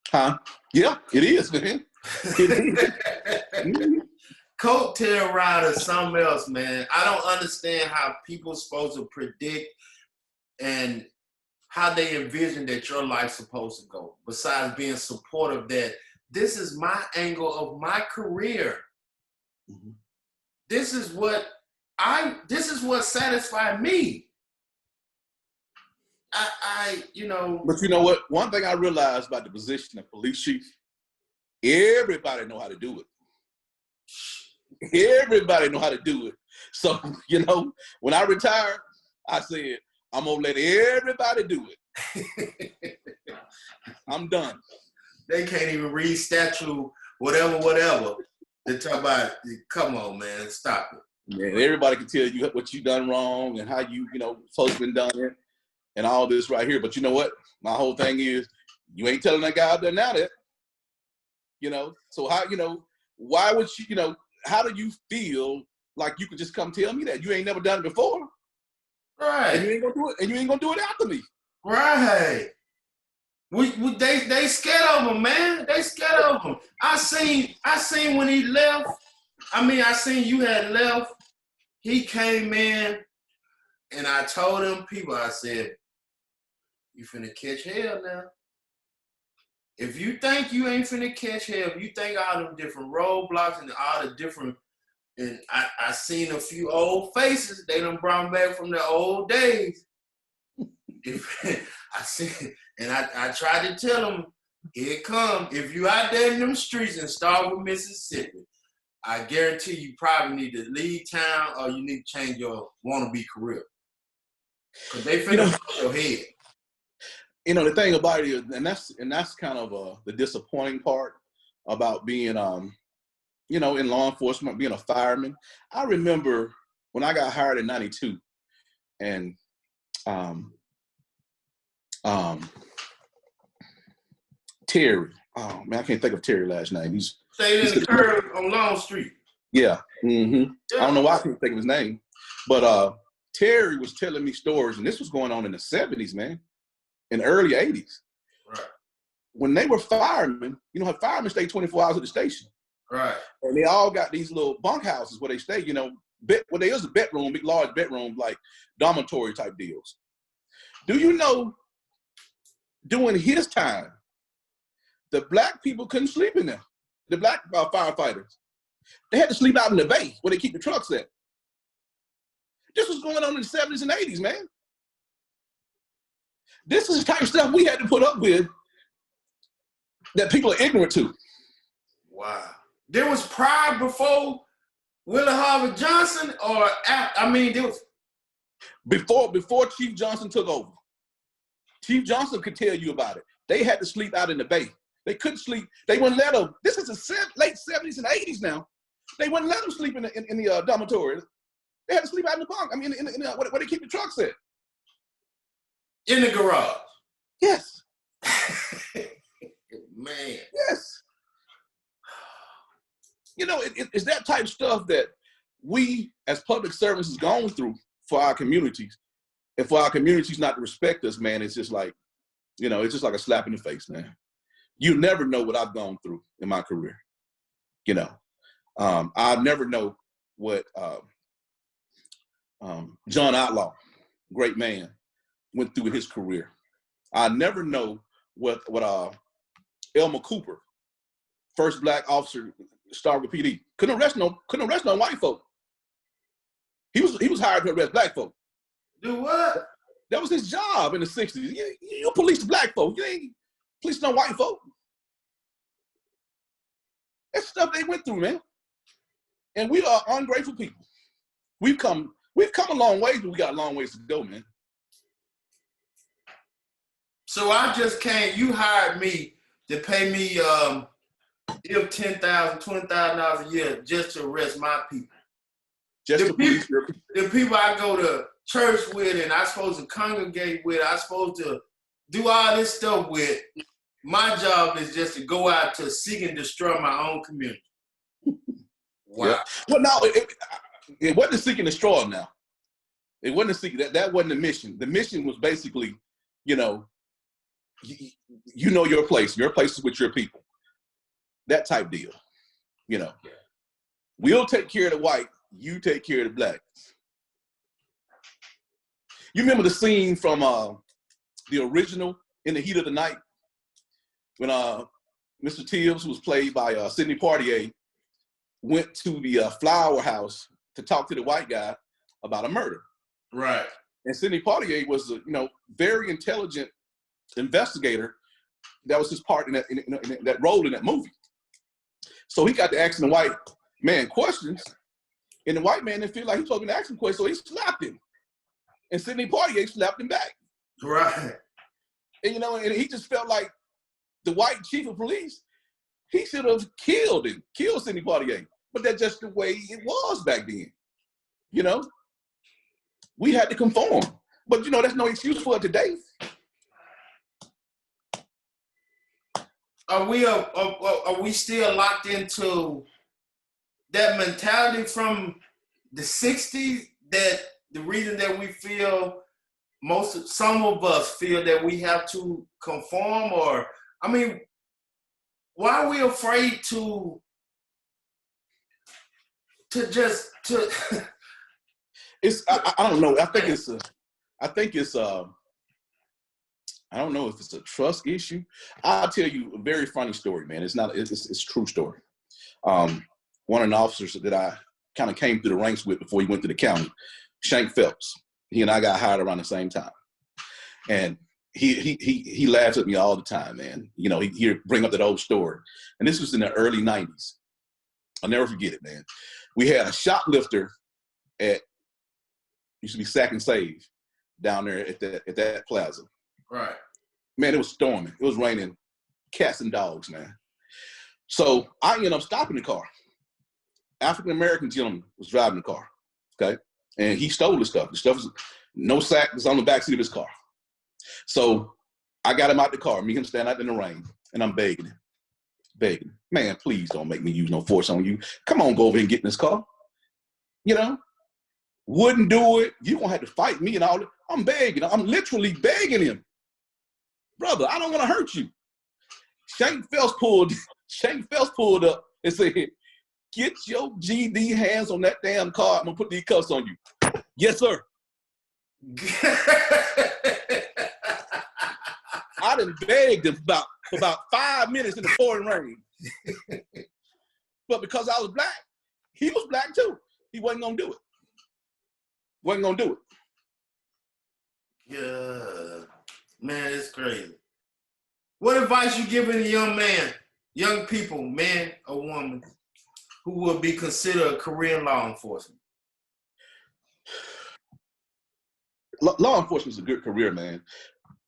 Huh? Yeah, it is, man. Coattail ride or something else, man. I don't understand how people supposed to predict and how they envision that your life's supposed to go, besides being supportive that this is my angle of my career. Mm-hmm. This is what satisfied me. You know. But you know what? One thing I realized about the position of police chief, everybody know how to do it. Everybody know how to do it. So, you know, when I retired, I said, I'm going to let everybody do it. I'm done. They can't even read statute, whatever. They talk about, come on, man, stop it. Yeah, everybody can tell you what you done wrong and how you supposed to been done it and all this right here. But you know what? My whole thing is, you ain't telling that guy out there now that, so how, why would you, how do you feel like you could just come tell me that? You ain't never done it before. Right. And you ain't gonna do it, and you ain't gonna do it after me. Right. They scared of him, man. They scared of him. I seen when he left. I seen you had left. He came in, and I told him people, I said, you finna catch hell now. If you think you ain't finna catch hell, if you think all them different roadblocks and all the different, and I seen a few old faces, they done brought back from the old days. I tried to tell them, here it come. If you out there in them streets in Starkville, Mississippi, I guarantee you probably need to leave town or you need to change your wannabe career. Because they finna put your head. The thing about it is, and that's kind of the disappointing part about being, in law enforcement, being a fireman. I remember when I got hired in '92, and Terry. Oh man, I can't think of Terry's last name. He's stayed in the curve on Long Street. Yeah. Mm-hmm. I don't know why I can't think of his name, but Terry was telling me stories, and this was going on in the '70s, man, in the early '80s. Right. When they were firemen, how firemen stay 24 hours at the station. Right. And they all got these little bunkhouses where they stay. There is a bedroom, big large bedroom, like dormitory type deals. Do you know? During his time, the black people couldn't sleep in there. The black firefighters, they had to sleep out in the bay where they keep the trucks at. This was going on in the '70s and '80s, man. This is the type of stuff we had to put up with that people are ignorant to. Wow. There was pride before Willie Harvey Johnson, or there was before Chief Johnson took over. Chief Johnson could tell you about it. They had to sleep out in the bay. They couldn't sleep. They wouldn't let them. This is the late '70s and '80s now. They wouldn't let them sleep in the dormitory. They had to sleep out in the bunk. Where they keep the trucks at. In the garage. Yes. Man. Yes. It's that type of stuff that we as public servants has gone through for our communities. And for our communities not to respect us, man, it's just like, it's just like a slap in the face, man. You never know what I've gone through in my career. I'll never know what John Outlaw, great man, went through in his career. I never know what Elmer Cooper, first black officer, Starkville PD, couldn't arrest no white folk. He was hired to arrest black folk. Do what? That was his job in the '60s. You police the black folk. You ain't police no white folk. That's stuff they went through, man. And we are ungrateful people. We've come a long ways, but we got a long ways to go, man. So I just can't. You hired me to pay me give $10,000, $20,000 a year just to arrest my people. Just to police your people. The people I go to church with, and I'm supposed to congregate with, I'm supposed to do all this stuff with. My job is just to go out to seek and destroy my own community. Wow. Yeah. Well, no, it wasn't a seek and destroy them now. It wasn't a seek. That wasn't the mission. The mission was basically, you know your place. Your place is with your people. That type deal. You know, we'll take care of the white. You take care of the black. You remember the scene from the original In the Heat of the Night when Mr. Tibbs, who was played by Sidney Poitier, went to the flower house to talk to the white guy about a murder. Right. And Sidney Poitier was a very intelligent investigator. That was his part in that role in that movie. So he got to asking the white man questions, and the white man didn't feel like he was supposed to ask him questions, so he slapped him. And Sidney Poitier slapped him back. Right. And and he just felt like the white chief of police, he should have killed Sidney Poitier. But that's just the way it was back then. We had to conform. But that's no excuse for it today. Are we still locked into that mentality from the 60s, that the reason that we feel some of us feel that we have to conform? Or, why are we afraid to it's I don't know. I think it's I don't know if it's a trust issue. I'll tell you a very funny story, man. It's a true story. One of the officers that I kind of came through the ranks with before he went to the county, Shank Phelps, he and I got hired around the same time. And he laughs at me all the time, man. He'd bring up that old story. And this was in the early 90s. I'll never forget it, man. We had a shoplifter used to be Sack and Save down there at that plaza. Right. Man, it was storming. It was raining cats and dogs, man. So I ended up stopping the car. African-American gentleman was driving the car, okay? And he stole the stuff. The stuff was, no sack, was on the back seat of his car. So I got him out the car, me and him stand out in the rain, and I'm begging him. Man, please don't make me use no force on you. Come on, go over and get in this car. Wouldn't do it. You gonna have to fight me and all that. I'm begging. I'm literally begging him. Brother, I don't want to hurt you. Shank Phelps pulled up and said, get your GD hands on that damn car. I'm gonna put these cuffs on you. Yes, sir. I done begged him for about 5 minutes in the pouring rain. But because I was black, he was black too. He wasn't gonna do it. Yeah, man, it's crazy. What advice you giving a young people, man or woman, who will be considered a career in law enforcement? Law enforcement is a good career, man.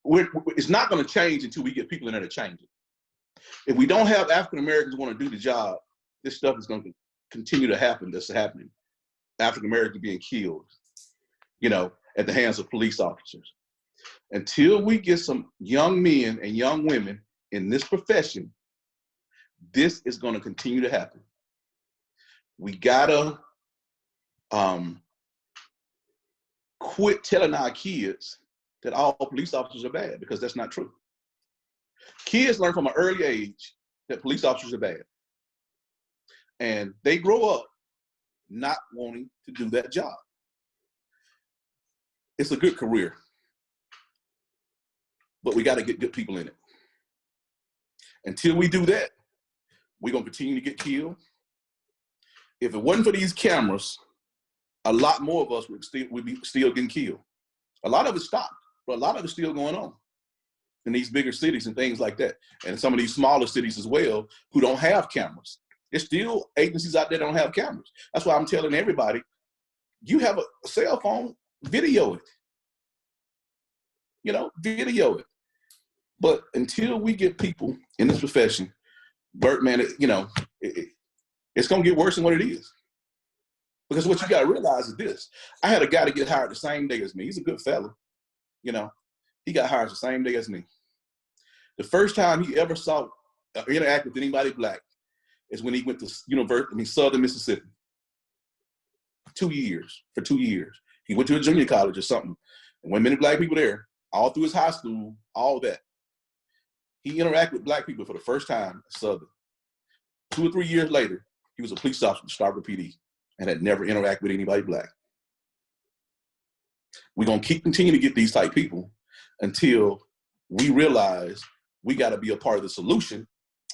It's not going to change until we get people in there to change it. If we don't have African Americans who want to do the job, this stuff is going to continue to happen. That's happening. African Americans being killed, at the hands of police officers. Until we get some young men and young women in this profession, this is going to continue to happen. We gotta quit telling our kids that all police officers are bad, because that's not true. Kids learn from an early age that police officers are bad. And they grow up not wanting to do that job. It's a good career, but we got to get good people in it. Until we do that, we're going to continue to get killed. If it wasn't for these cameras, a lot more of us would be still getting killed. A lot of it stopped, but a lot of it's still going on in these bigger cities and things like that. And some of these smaller cities as well who don't have cameras. There's still agencies out there that don't have cameras. That's why I'm telling everybody, you have a cell phone, video it. Video it. But until we get people in this profession, Bert, man, it's going to get worse than what it is. Because what you got to realize is this. I had a guy to get hired the same day as me. He's a good fella. You know, he got hired the same day as me. The first time he ever saw interact with anybody black is when he went to Southern Mississippi. 2 years, for 2 years. He went to a junior college or something. And when many black people there, all through his high school, all that. He interacted with black people for the first time at Southern. 2 or 3 years later, he was a police officer at Starkville PD and had never interacted with anybody black. We're going to continue to get these type people until we realize we got to be a part of the solution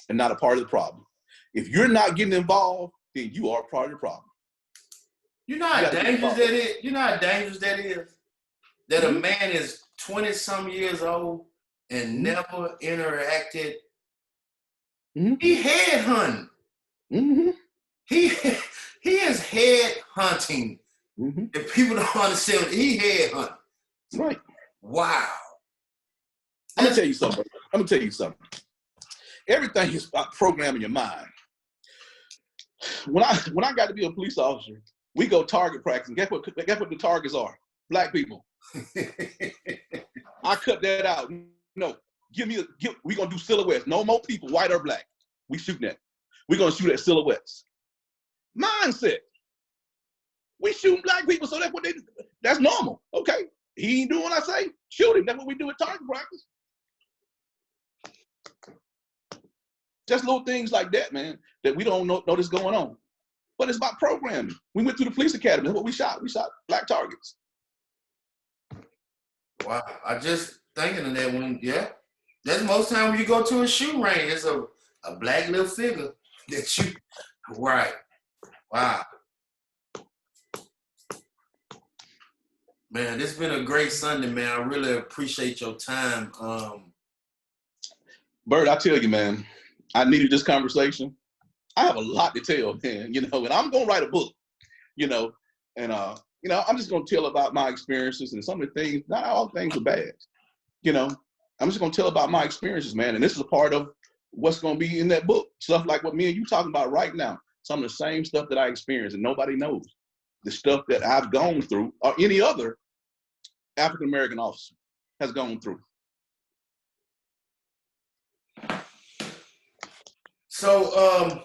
and not a part of the problem. If you're not getting involved, then you are part of the problem. You know how dangerous that is? You know how dangerous that is? That a man is 20-some years old and never interacted. He head hunting. He is head hunting. If people don't understand, he head hunting. Right. Wow. I'm gonna tell you something. Everything is about programming your mind. When I got to be a police officer, we go target practice. And guess what the targets are? Black people. I cut that out. No, we're gonna do silhouettes. No more people, white or black. We shooting at. We're gonna shoot at silhouettes. Mindset. We shooting black people, so that's normal. Okay. He ain't doing what I say, shoot him. That's what we do at target practice. Just little things like that, man, that we don't notice going on. But it's about programming. We went through the police academy. That's what we shot. We shot black targets. Wow. I just thinking of that one. Yeah. That's most time when you go to a shooting range, it's a black little figure that you, right. Wow. Man, this has been a great Sunday, man. I really appreciate your time. Bert, I tell you, man, I needed this conversation. I have a lot to tell, man, and I'm going to write a book, and I'm just going to tell about my experiences and some of the things, not all things are bad, I'm just going to tell about my experiences, man. And this is a part of what's going to be in that book. Stuff like what me and you talking about right now. Some of the same stuff that I experienced and nobody knows. The stuff that I've gone through or any other African-American officer has gone through. So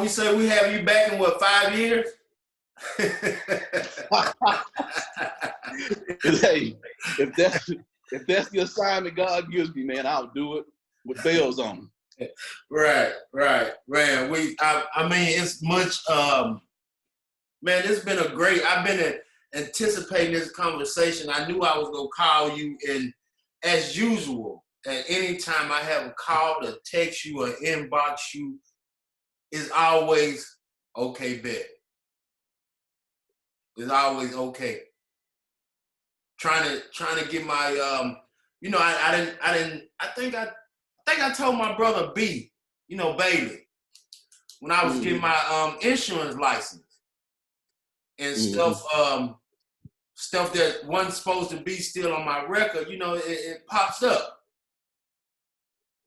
we say we have you back in what, 5 years? Hey, if that's the assignment God gives me, man, I'll do it with bells on. Right, man. I mean, it's much. Man, it's been I've been anticipating this conversation. I knew I was gonna call you, and as usual, at any time I have a call to text you or inbox you, is always okay, bet. It's always okay. Trying to get my I think I told my brother B, Bailey, when I was getting my insurance license and stuff that wasn't supposed to be still on my record, it pops up.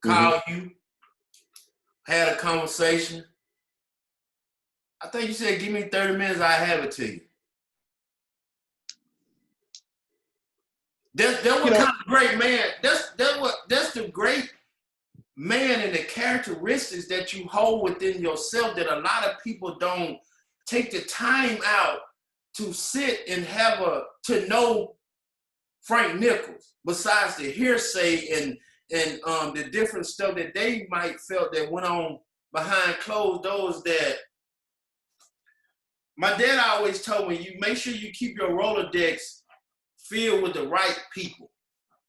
Call you, had a conversation. I think you said, give me 30 minutes, I have it to you. That's what kind of great man. That's the great man and the characteristics that you hold within yourself that a lot of people don't take the time out to sit and to know Frank Nichols, besides the hearsay and the different stuff that they might felt that went on behind closed doors. That my dad always told me, you make sure you keep your Rolodex filled with the right people.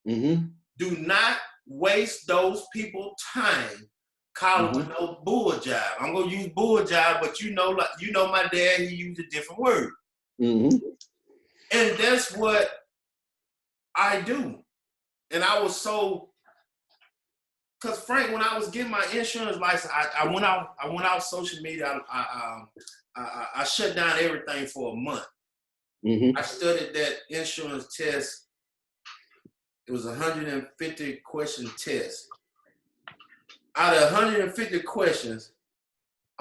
Do not waste those people's time calling with no bull jive. I'm gonna use bull jive, but my dad, he used a different word. And that's what I do. And I was because Frank, when I was getting my insurance license, I went out social media. I shut down everything for a month. I studied that insurance test. It was a 150 question test. Out of 150 questions,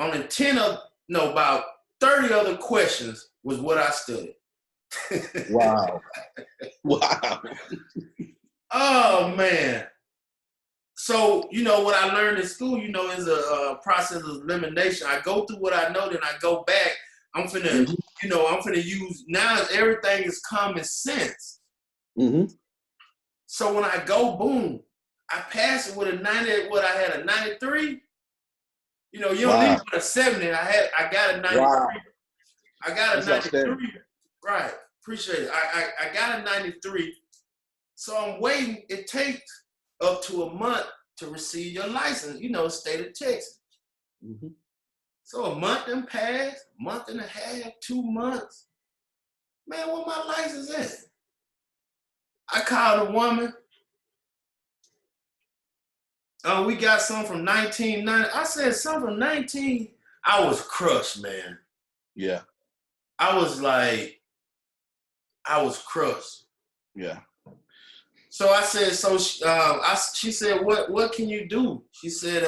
only 10 of, no, about 30 other questions was what I studied. Wow. Wow. Oh, man. So, you know, what I learned in school, you know, is a process of elimination. I go through what I know, then I go back. I'm finna, you know, I'm finna use, now everything is common sense. Mm-hmm. So when I go, boom, I pass it with a 90, what I had a 93. You know, you don't need with a 70. I got a 93. Wow. I got a That's 93. outstanding. Right. Appreciate it. I got a 93. So I'm waiting. It takes up to a month to receive your license, you know, state of Texas. Mm-hmm. So a month and passed, month and a half, 2 months. Man, where my license at? I called a woman. Oh, we got some from 1990. I said some from 19. I was crushed, man. Yeah. I was like, I was crushed. Yeah. So I said, so she said, what can you do? She said,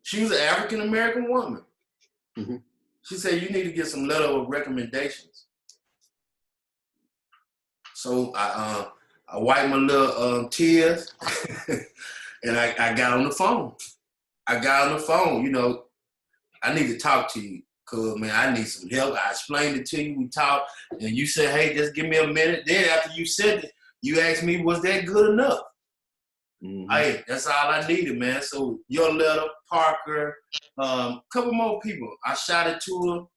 she was an African American woman. Mm-hmm. She said, you need to get some letter of recommendations. So I wiped my little tears and I got on the phone. I got on the phone, you know, I need to talk to you because, man, I need some help. I explained it to you. We talked and you said, hey, just give me a minute. Then after you said it, you asked me, was that good enough? Mm-hmm. Hey, that's all I needed, man. So your letter, Parker, couple more people. I shot it to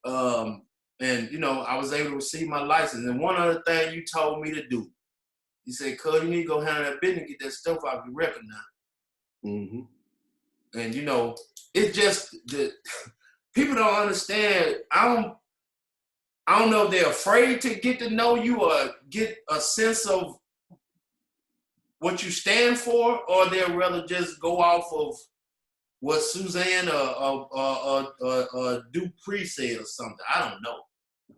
her. And, you know, I was able to receive my license. And one other thing you told me to do, you said, cuz, you need to go handle that business, get that stuff off your record now. Mm-hmm. And, you know, it's just that people don't understand. I don't know if they're afraid to get to know you or get a sense of what you stand for, or they'd rather just go off of what Suzanne or Dupree said or something. I don't know.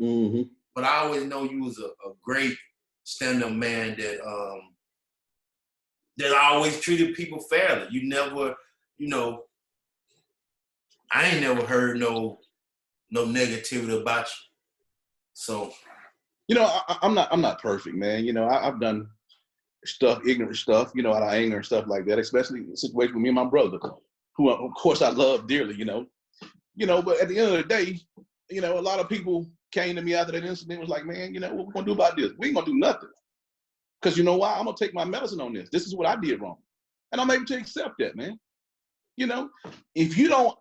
Mm-hmm. But I always know you was a great stand-up man that always treated people fairly. You never, you know, I ain't never heard no negativity about you. So, you know, I'm not perfect, man. You know, I've done stuff, ignorant stuff, you know, out of anger and stuff like that, especially in the situation with me and my brother, who of course I love dearly, you know, but at the end of the day, you know, a lot of people came to me after that incident, was like, man, you know, what we gonna do about this? We ain't gonna do nothing. Because you know why? I'm gonna take my medicine on this. This is what I did wrong. And I'm able to accept that, man. You know, if you don't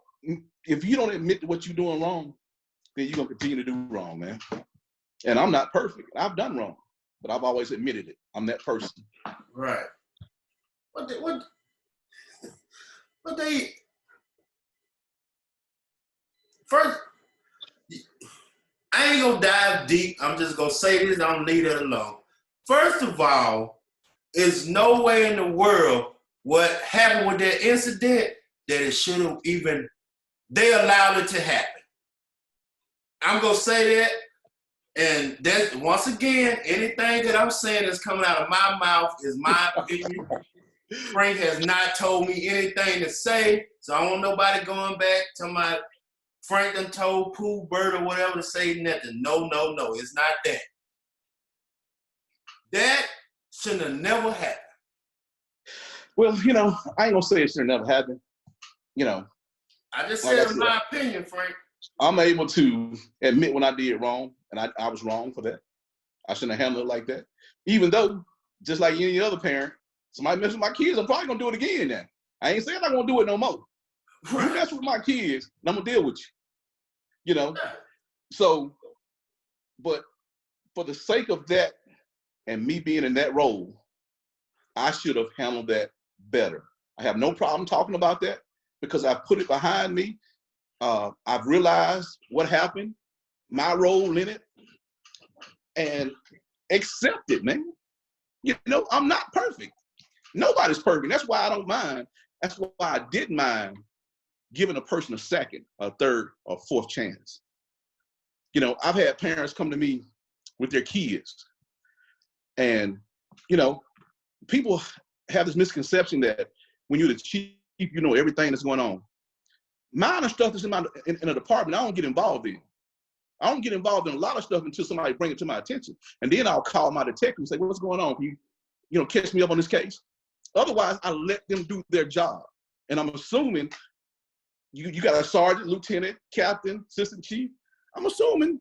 admit to what you're doing wrong, then you're gonna continue to do wrong, man. And I'm not perfect. I've done wrong, but I've always admitted it. I'm that person. right. What they first, I ain't gonna dive deep. I'm just gonna say this, I'm leave it alone. First of all, there's no way in the world what happened with that incident that it should have even, they allowed it to happen. I'm gonna say that, and that once again, anything that I'm saying that's coming out of my mouth is my opinion. Frank has not told me anything to say, so I don't want nobody going back to my Frank done told Pooh, Bird, or whatever to say nothing. No, it's not that. That shouldn't have never happened. Well, you know, I ain't gonna say it should have never happened. You know, I just like said in my opinion, Frank. I'm able to admit when I did wrong, and I was wrong for that. I shouldn't have handled it like that. Even though, just like any other parent, somebody mess with my kids, I'm probably gonna do it again now. I ain't saying I'm gonna do it no more. Right. You mess with my kids, and I'm gonna deal with you. You know? So, but for the sake of that and me being in that role, I should have handled that better. I have no problem talking about that because I've put it behind me. I've realized what happened, my role in it, and accept it, man. You know, I'm not perfect. Nobody's perfect. That's why I don't mind. That's why I didn't mind giving a person a second, a third, or fourth chance. You know, I've had parents come to me with their kids, and, you know, people have this misconception that when you're the chief, you know everything that's going on. Mine are stuff that's in a department I don't get involved in. I don't get involved in a lot of stuff until somebody bring it to my attention. And then I'll call my detective and say, what's going on? Can you catch me up on this case? Otherwise, I let them do their job. And I'm assuming you got a sergeant, lieutenant, captain, assistant chief. I'm assuming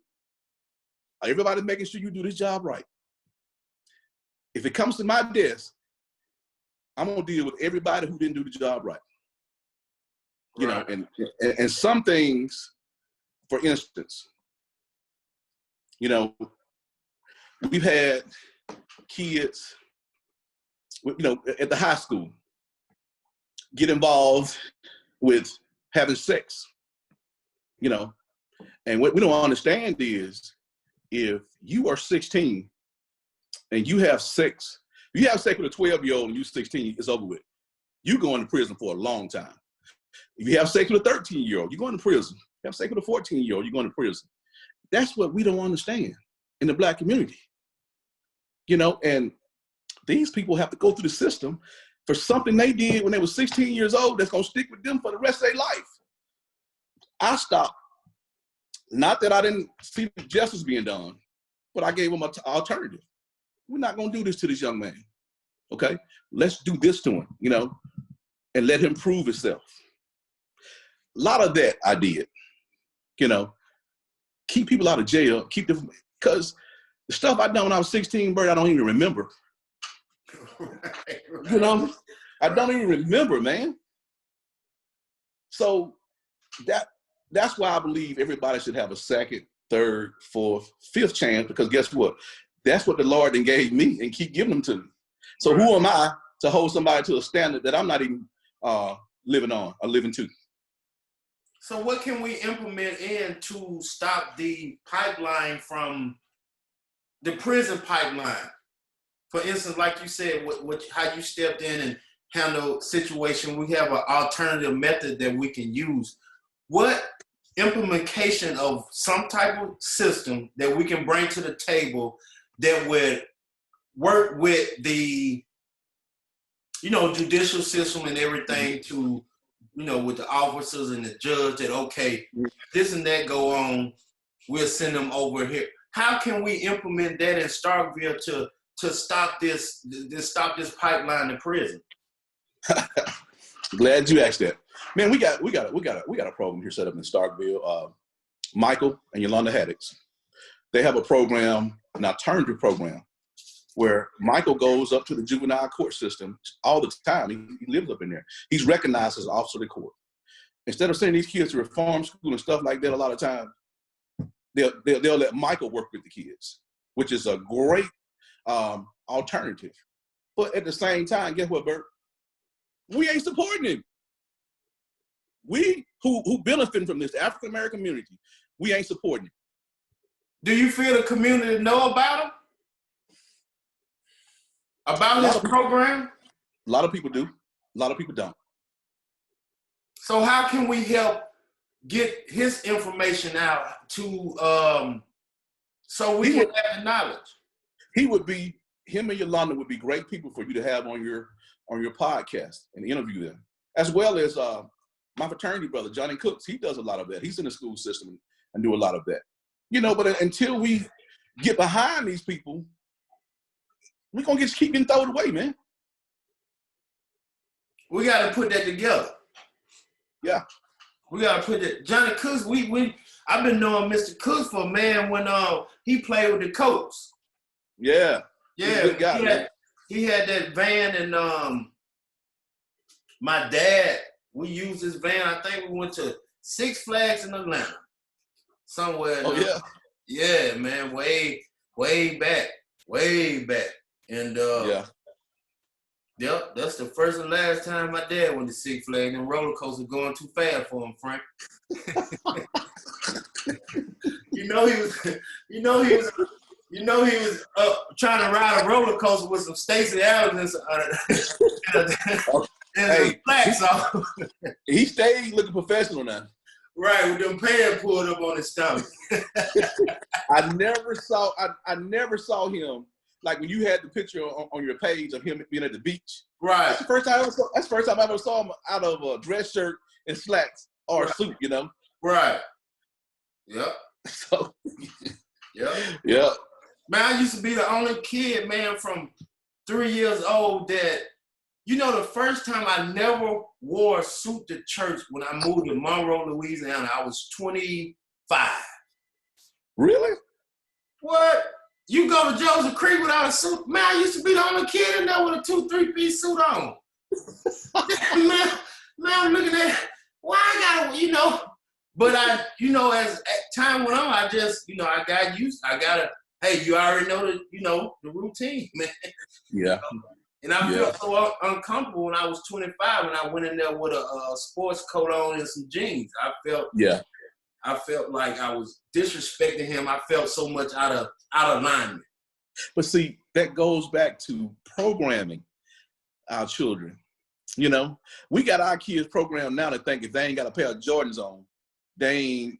everybody's making sure you do this job right. If it comes to my desk, I'm gonna deal with everybody who didn't do the job right. You know, and some things, for instance, you know, we've had kids, you know, at the high school get involved with having sex, you know, and what we don't understand is if you are 16 and you have sex with a 12-year-old and you're 16, it's over with. You're going to prison for a long time. If you have sex with a 13-year-old, you're going to prison. If you have sex with a 14-year-old, you're going to prison. That's what we don't understand in the Black community. You know, and these people have to go through the system for something they did when they were 16 years old that's going to stick with them for the rest of their life. I stopped. Not that I didn't see justice being done, but I gave them an alternative. We're not going to do this to this young man, okay? Let's do this to him, you know, and let him prove himself. A lot of that I did, you know, keep people out of jail, keep them, because the stuff I done when I was 16, Bert, I don't even remember. You know, I don't even remember, man. So that's why I believe everybody should have a second, third, fourth, fifth chance, because guess what? That's what the Lord then gave me and keep giving them to me. So who am I to hold somebody to a standard that I'm not even living on or living to? So what can we implement in to stop the pipeline from the prison pipeline? For instance, like you said, how you stepped in and handled situation, we have an alternative method that we can use. What implementation of some type of system that we can bring to the table that would work with the, you know, judicial system and everything to, you know, with the officers and the judge that, okay, this and that go on, we'll send them over here. How can we implement that in Starkville to stop this pipeline to prison? Glad you asked that. Man, we got a program here set up in Starkville. Michael and Yolanda Haddix, they have a program, an alternative program, where Michael goes up to the juvenile court system all the time. He lives up in there. He's recognized as an officer of the court. Instead of sending these kids to reform school and stuff like that, a lot of times they'll let Michael work with the kids, which is a great alternative. But at the same time, guess what, Bert? We ain't supporting him. We who benefiting from this, the African American community, we ain't supporting him. Do you feel the community know about him? About this program? A lot of people do. A lot of people don't. So how can we help get his information out to so we can have the knowledge? Him and Yolanda would be great people for you to have on your podcast and interview them. As well as my fraternity brother, Johnny Cooks, he does a lot of that. He's in the school system and do a lot of that. You know, but until we get behind these people, we're going to keep getting thrown away, man. We got to put that together. Yeah. We got to put that. Johnny Cooks, I've been knowing Mr. Cooks for a man when he played with the Colts. Yeah. Yeah. Good guy, he had that van, and my dad, we used his van. I think we went to Six Flags in Atlanta. Somewhere. Oh, yeah. Yeah, man. Way back. Way back. And yeah. Yep, that's the first and last time my dad went to Six Flags, and roller coaster going too fast for him, Frank. he was trying to ride a roller coaster with some Stacey Adams and flats on. He stayed looking professional now. Right, with them pants pulled up on his stomach. I never saw him. Like when you had the picture on your page of him being at the beach. Right. That's the first time I ever saw him out of a dress shirt and slacks or a Right. suit, you know. Right. Yep. So Yep. yeah. Man, I used to be the only kid, man, from 3 years old that, you know, the first time I never wore a suit to church when I moved to Monroe, Louisiana, I was 25. Really? What? You go to Joseph Creek without a suit? Man, I used to be the only kid in there with a 2-3-piece suit on. man, I'm looking at, why I gotta, you know, but I, you know, as time went on, I just, you know, I got used, I gotta, hey, you already know the, you know, the routine, man. Yeah. And I Yeah. felt so uncomfortable when I was 25 when I went in there with a sports coat on and some jeans. I felt like I was disrespecting him. I felt so much out of alignment. But see, that goes back to programming our children. You know, we got our kids programmed now to think if they ain't got a pair of Jordans on, they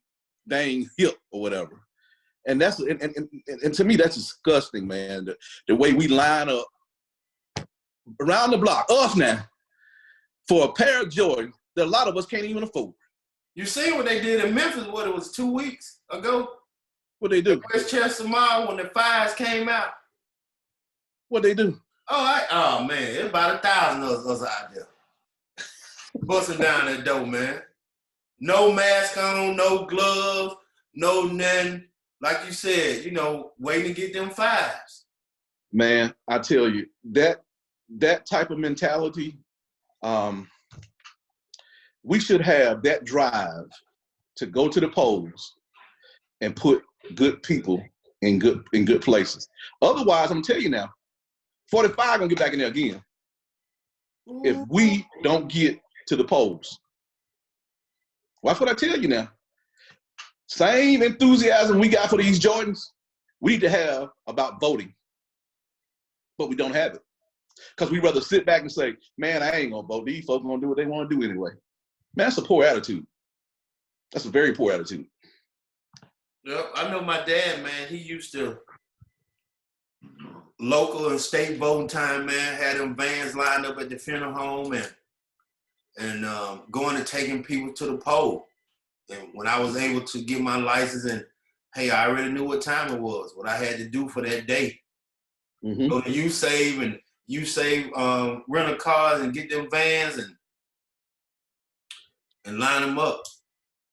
ain't hip or whatever. And that's and to me that's disgusting, man. The way we line up around the block, us now, for a pair of Jordans that a lot of us can't even afford. You seen what they did in Memphis? What, it was 2 weeks ago? What they do? Westchester Mall when the fires came out. What they do? Oh man, it's about 1,000 of us out there busting down that door, man. No mask on, no gloves, no nothing. Like you said, you know, waiting to get them fives. Man, I tell you, that type of mentality, we should have that drive to go to the polls and put good people in good places. Otherwise, I'm gonna tell you now, 45 gonna get back in there again if we don't get to the polls. Well, that's what I tell you now. Same enthusiasm we got for these Jordans, we need to have about voting, but we don't have it because we rather sit back and say, "Man, I ain't gonna vote. These folks gonna do what they want to do anyway." Man, that's a poor attitude. That's a very poor attitude. Yep, I know my dad, man. He used to local and state voting time, man. Had them vans lined up at the funeral home and going and taking people to the poll. And when I was able to get my license, and hey, I already knew what time it was, what I had to do for that day. Mm-hmm. Go to U-Save, rent a car and get them vans and line them up.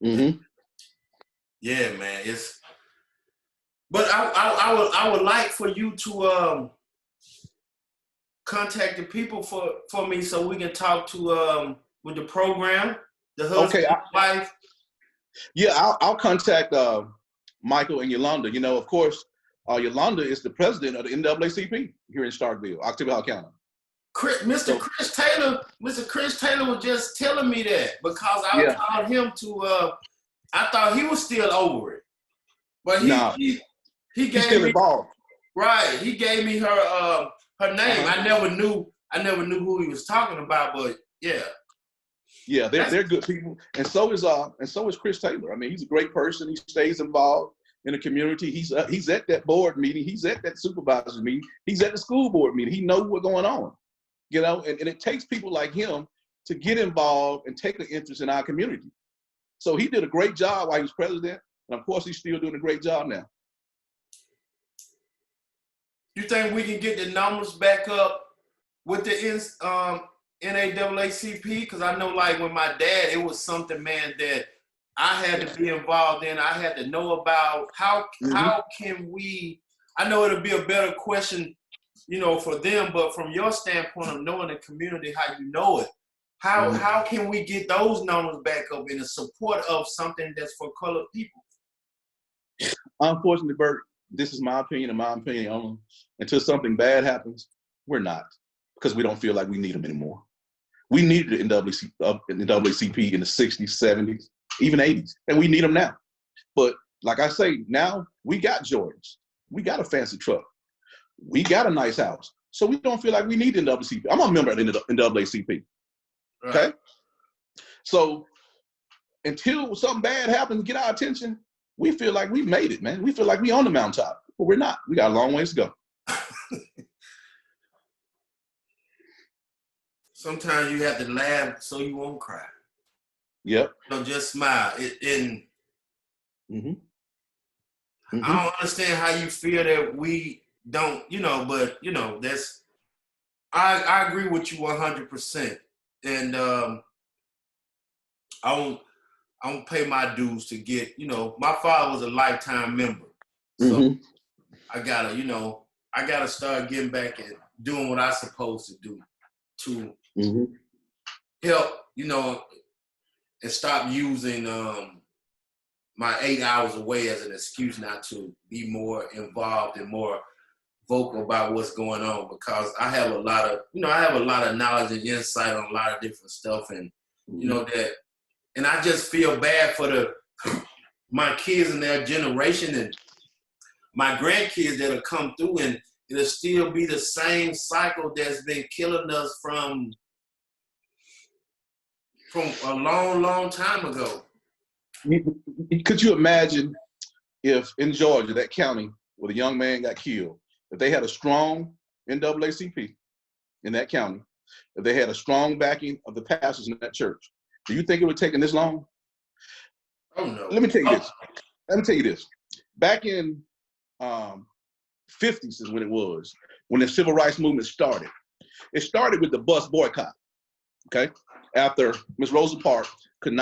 Mm-hmm. Yeah, man. But I would like for you to contact the people for me so we can talk to with the program, the husband, Okay, wife. Yeah, I'll contact Michael and Yolanda. You know, of course, Yolanda is the president of the NAACP here in Starkville, Octavia County. Mr. Chris Taylor was just telling me that because I called him to. I thought he was still over it, but he gave he's still me involved. Right. He gave me her name. Uh-huh. I never knew who he was talking about, but yeah. Yeah, they're good people, and so is Chris Taylor. I mean, he's a great person. He stays involved in the community. He's at that board meeting. He's at that supervisor meeting. He's at the school board meeting. He knows what's going on, you know. And it takes people like him to get involved and take an interest in our community. So he did a great job while he was president, and of course, he's still doing a great job now. You think we can get the numbers back up with the NAACP? Because I know, like, with my dad, it was something, man, that I had to be involved in. I had to know about how can we. I know it'll be a better question, you know, for them, but from your standpoint of knowing the community, how you know it, how can we get those numbers back up in the support of something that's for colored people? Unfortunately, Bert, this is my opinion and my opinion only. Until something bad happens, we're not, because we don't feel like we need them anymore. We needed the NAACP in the 60s, 70s, even 80s, and we need them now. But like I say, now we got Jordans. We got a fancy truck. We got a nice house. So we don't feel like we need the NAACP. I'm a member of the NAACP. Right. Okay? So until something bad happens, get our attention, we feel like we made it, man. We feel like we on the mountaintop, but we're not. We got a long ways to go. Sometimes you have to laugh so you won't cry. Yep. So just smile. And Mm-hmm. I Mm-hmm. don't understand how you feel that we don't, but that's I agree with you 100%. And I don't pay my dues to get, my father was a lifetime member. So Mm-hmm. I gotta start getting back and doing what I'm supposed to do to Mm-hmm. help, and stop using my 8 hours away as an excuse not to be more involved and more vocal about what's going on, because I have a lot of knowledge and insight on a lot of different stuff, and that, and I just feel bad for my kids and their generation and my grandkids that'll come through, and it'll still be the same cycle that's been killing us from a long, long time ago. Could you imagine if in Georgia, that county where the young man got killed, if they had a strong NAACP in that county, if they had a strong backing of the pastors in that church, do you think it would have taken this long? Oh no. Let me tell you this. Back in 50s is when it was, when the civil rights movement started. It started with the bus boycott, okay? After Miss Rosa Parks couldn't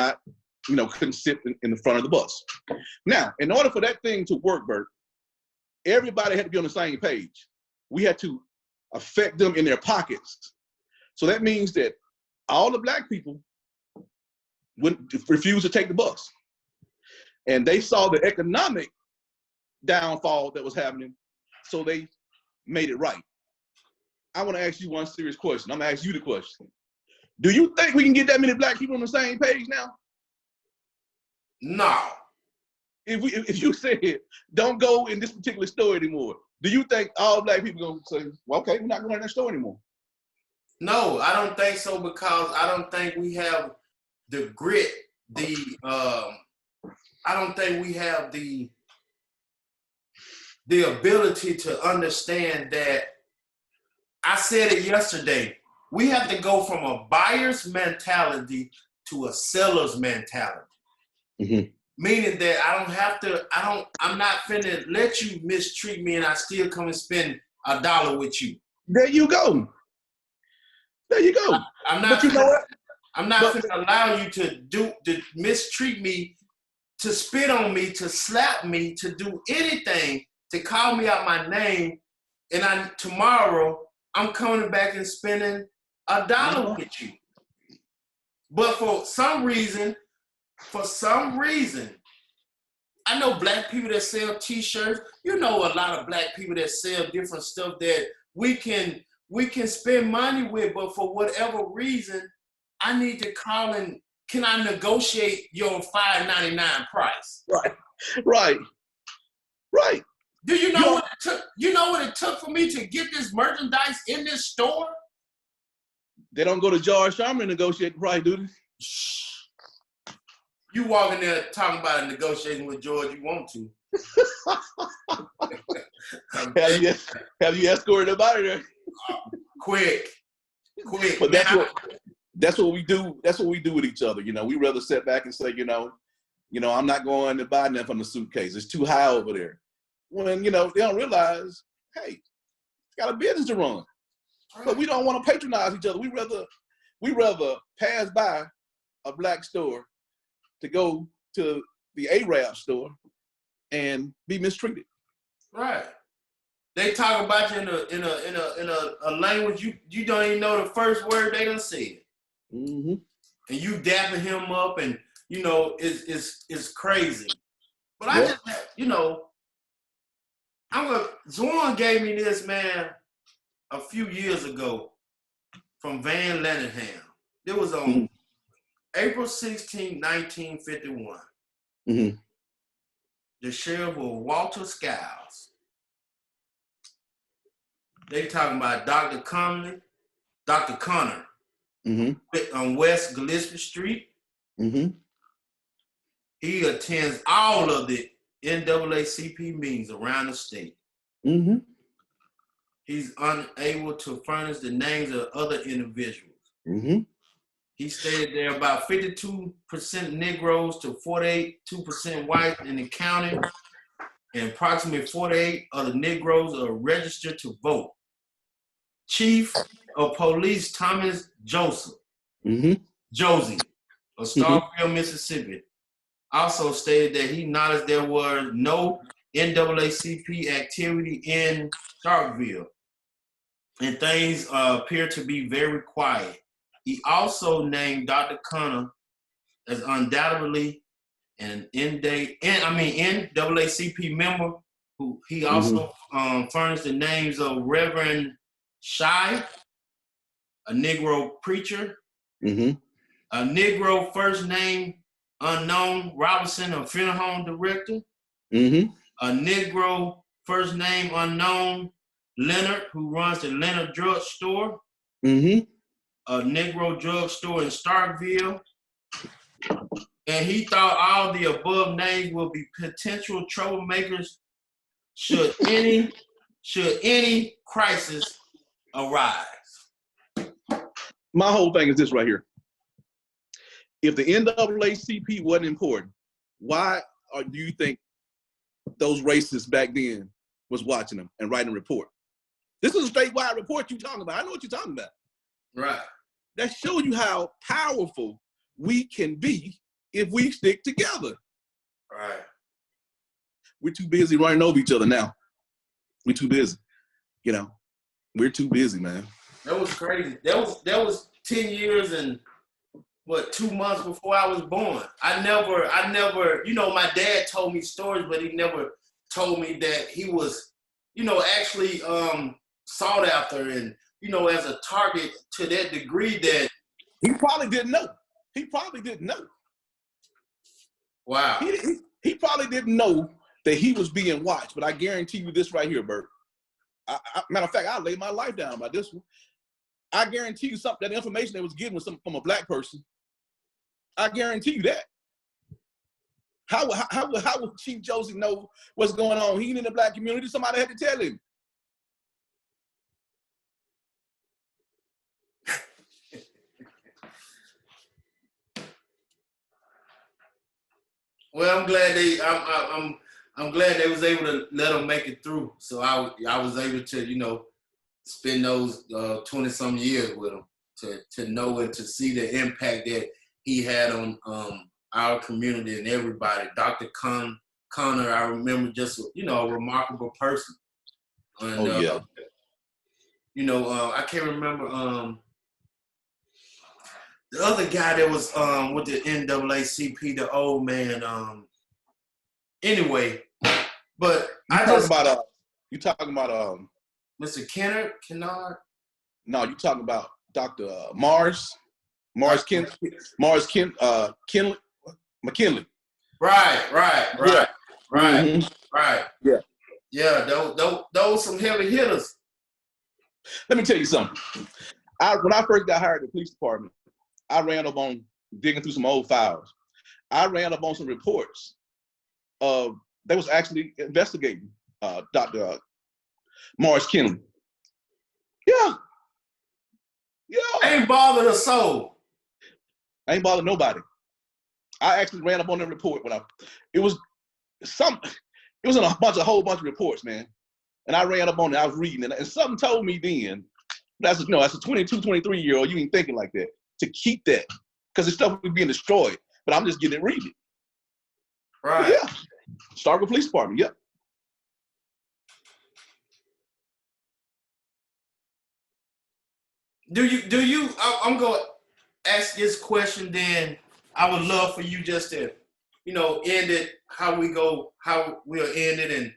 sit in the front of the bus. Now, in order for that thing to work, Bert, everybody had to be on the same page. We had to affect them in their pockets. So that means that all the black people refused to take the bus. And they saw the economic downfall that was happening, so they made it right. I want to ask you one serious question. I'm going to ask you the question. Do you think we can get that many black people on the same page now? No. If you said, don't go in this particular store anymore, do you think all black people are going to say, well, okay, we're not going to that store anymore? No, I don't think so, because I don't think we have the grit, I don't think we have the ability to understand that. I said it yesterday. We have to go from a buyer's mentality to a seller's mentality. Mm-hmm. Meaning that I'm not finna let you mistreat me and I still come and spend $1 with you. There you go. There you go. I'm not finna allow you to mistreat me, to spit on me, to slap me, to do anything, to call me out my name, and tomorrow I'm coming back and spending $1 with you. But for some reason, I know black people that sell t-shirts. A lot of black people that sell different stuff that we can spend money with, but for whatever reason, I need to call and can I negotiate your $5.99 price? Right. Do you know what it took? You know what it took for me to get this merchandise in this store? They don't go to George Sherman and negotiate the price, do they? You walk in there talking about a negotiation with George, you want to. Have you escorted them out of there? Quick. But that's what we do. That's what we do with each other. We rather sit back and say, I'm not going to buy nothing from the suitcase. It's too high over there. When, they don't realize, hey, it's got a business to run. Right. But we don't want to patronize each other. We rather pass by a black store to go to the Arab store and be mistreated. Right. They talk about you in a language you don't even know the first word they done said. Mm-hmm. And you dapping him up, and it's crazy. But I just Zorn gave me this, man, a few years ago from Van Lenningham. It was on April 16, 1951. Mm-hmm. The sheriff was Walter Skiles. They talking about Dr. Connor on West Gillespie Street. Mm-hmm. He attends all of the NAACP meetings around the state. Mm-hmm. He's unable to furnish the names of other individuals. Mm-hmm. He stated there are about 52% Negroes to 42% white in the county, and approximately 48 of the Negroes are registered to vote. Chief of Police Thomas Joseph, Josie, of Starkville, Mississippi, also stated that he acknowledged there was no NAACP activity in Starkville, and things appear to be very quiet. He also named Dr. Connor as undoubtedly an NAACP member. Who he also furnished the names of Reverend Shy, a Negro preacher, a Negro first name unknown Robinson, a funeral home director, a Negro first name unknown Leonard, who runs the Leonard Drug Store, a Negro drug store in Starkville, and he thought all the above names will be potential troublemakers should any crisis arise. My whole thing is this right here. If the NAACP wasn't important, why do you think those racists back then was watching them and writing a report? This is a statewide report you're talking about. I know what you're talking about. Right. That shows you how powerful we can be if we stick together. Right. We're too busy running over each other now. We're too busy. You know, we're too busy, man. That was crazy. That was 10 years and 2 months before I was born. I never, you know, my dad told me stories, but he never told me that he was, you know, actually sought after and, you know, as a target to that degree that he probably didn't know. He probably didn't know. Wow. He probably didn't know that he was being watched, but I guarantee you this right here, Bert. Matter of fact, I laid my life down by this one. I guarantee you something, that information that was given was from a black person. I guarantee you that. How would Chief Josie know what's going on? He in the black community, somebody had to tell him. Well, I'm glad they was able to let him make it through. So I was able to, you know, spend those 20-some years with him to know and to see the impact that he had on our community and everybody. Dr. Connor, I remember, just, you know, a remarkable person. And, you know, I can't remember the other guy that was with the NAACP, the old man. Anyway, but you talking about Mr. Kennard? No, you talking about Dr. McKinley. Right. Yeah. Those some heavy hitters. Let me tell you something. When I first got hired at the police department, I ran up on digging through some old files. I ran up on some reports that was actually investigating Dr. Morris Kinley. Yeah. Ain't bothered a soul. I ain't bothered nobody. I actually ran up on the report when it was in a whole bunch of reports, man. And I ran up on it, I was reading it, and something told me then, as a 22, 23-year-old, you ain't thinking like that, to keep that, because the stuff was being destroyed, but I'm just getting it reading. Right. Yeah. Starkville Police Department, yep. Do you, I'm going to ask this question, then I would love for you just to, you know, end it how we'll end it. And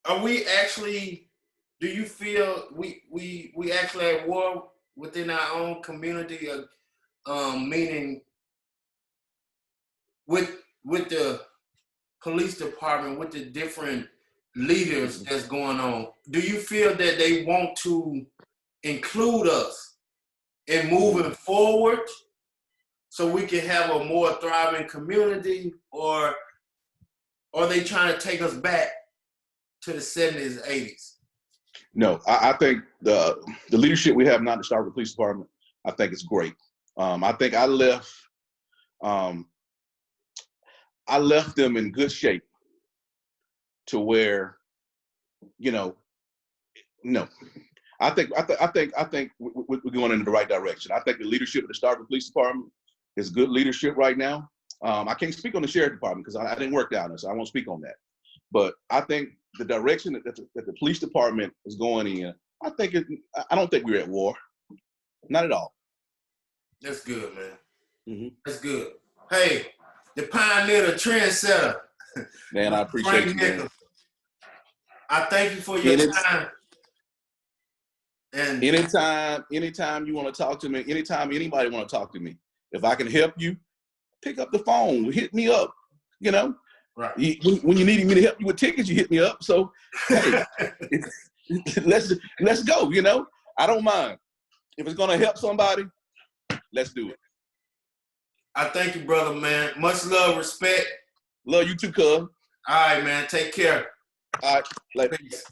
are we actually, do you feel we actually at war within our own community, meaning with the police department, with the different leaders that's going on? Do you feel that they want to include us in moving forward so we can have a more thriving community, or are they trying to take us back to the 70s, 80s? No, I think the leadership we have now in the Starkville Police Department, I think it's great. I think I left them in good shape to where, you know, no. I think we're going in the right direction. I think the leadership of the Starkville Police Department is good leadership right now. I can't speak on the Sheriff Department because I didn't work down there, so I won't speak on that. But I think the direction that the police department is going in, I don't think we're at war. Not at all. That's good, man. Mm-hmm. That's good. Hey, the pioneer, the trendsetter. Man, I appreciate you, man. I thank you for your time. And anytime you want to talk to me, anytime anybody want to talk to me, if I can help you, pick up the phone, hit me up. You know, right. When you need me to help you with tickets, you hit me up. So, hey, let's go. You know, I don't mind. If it's gonna help somebody, let's do it. I thank you, brother, man. Much love, respect. Love you too, cuz. All right, man. Take care. All right. Later. Peace.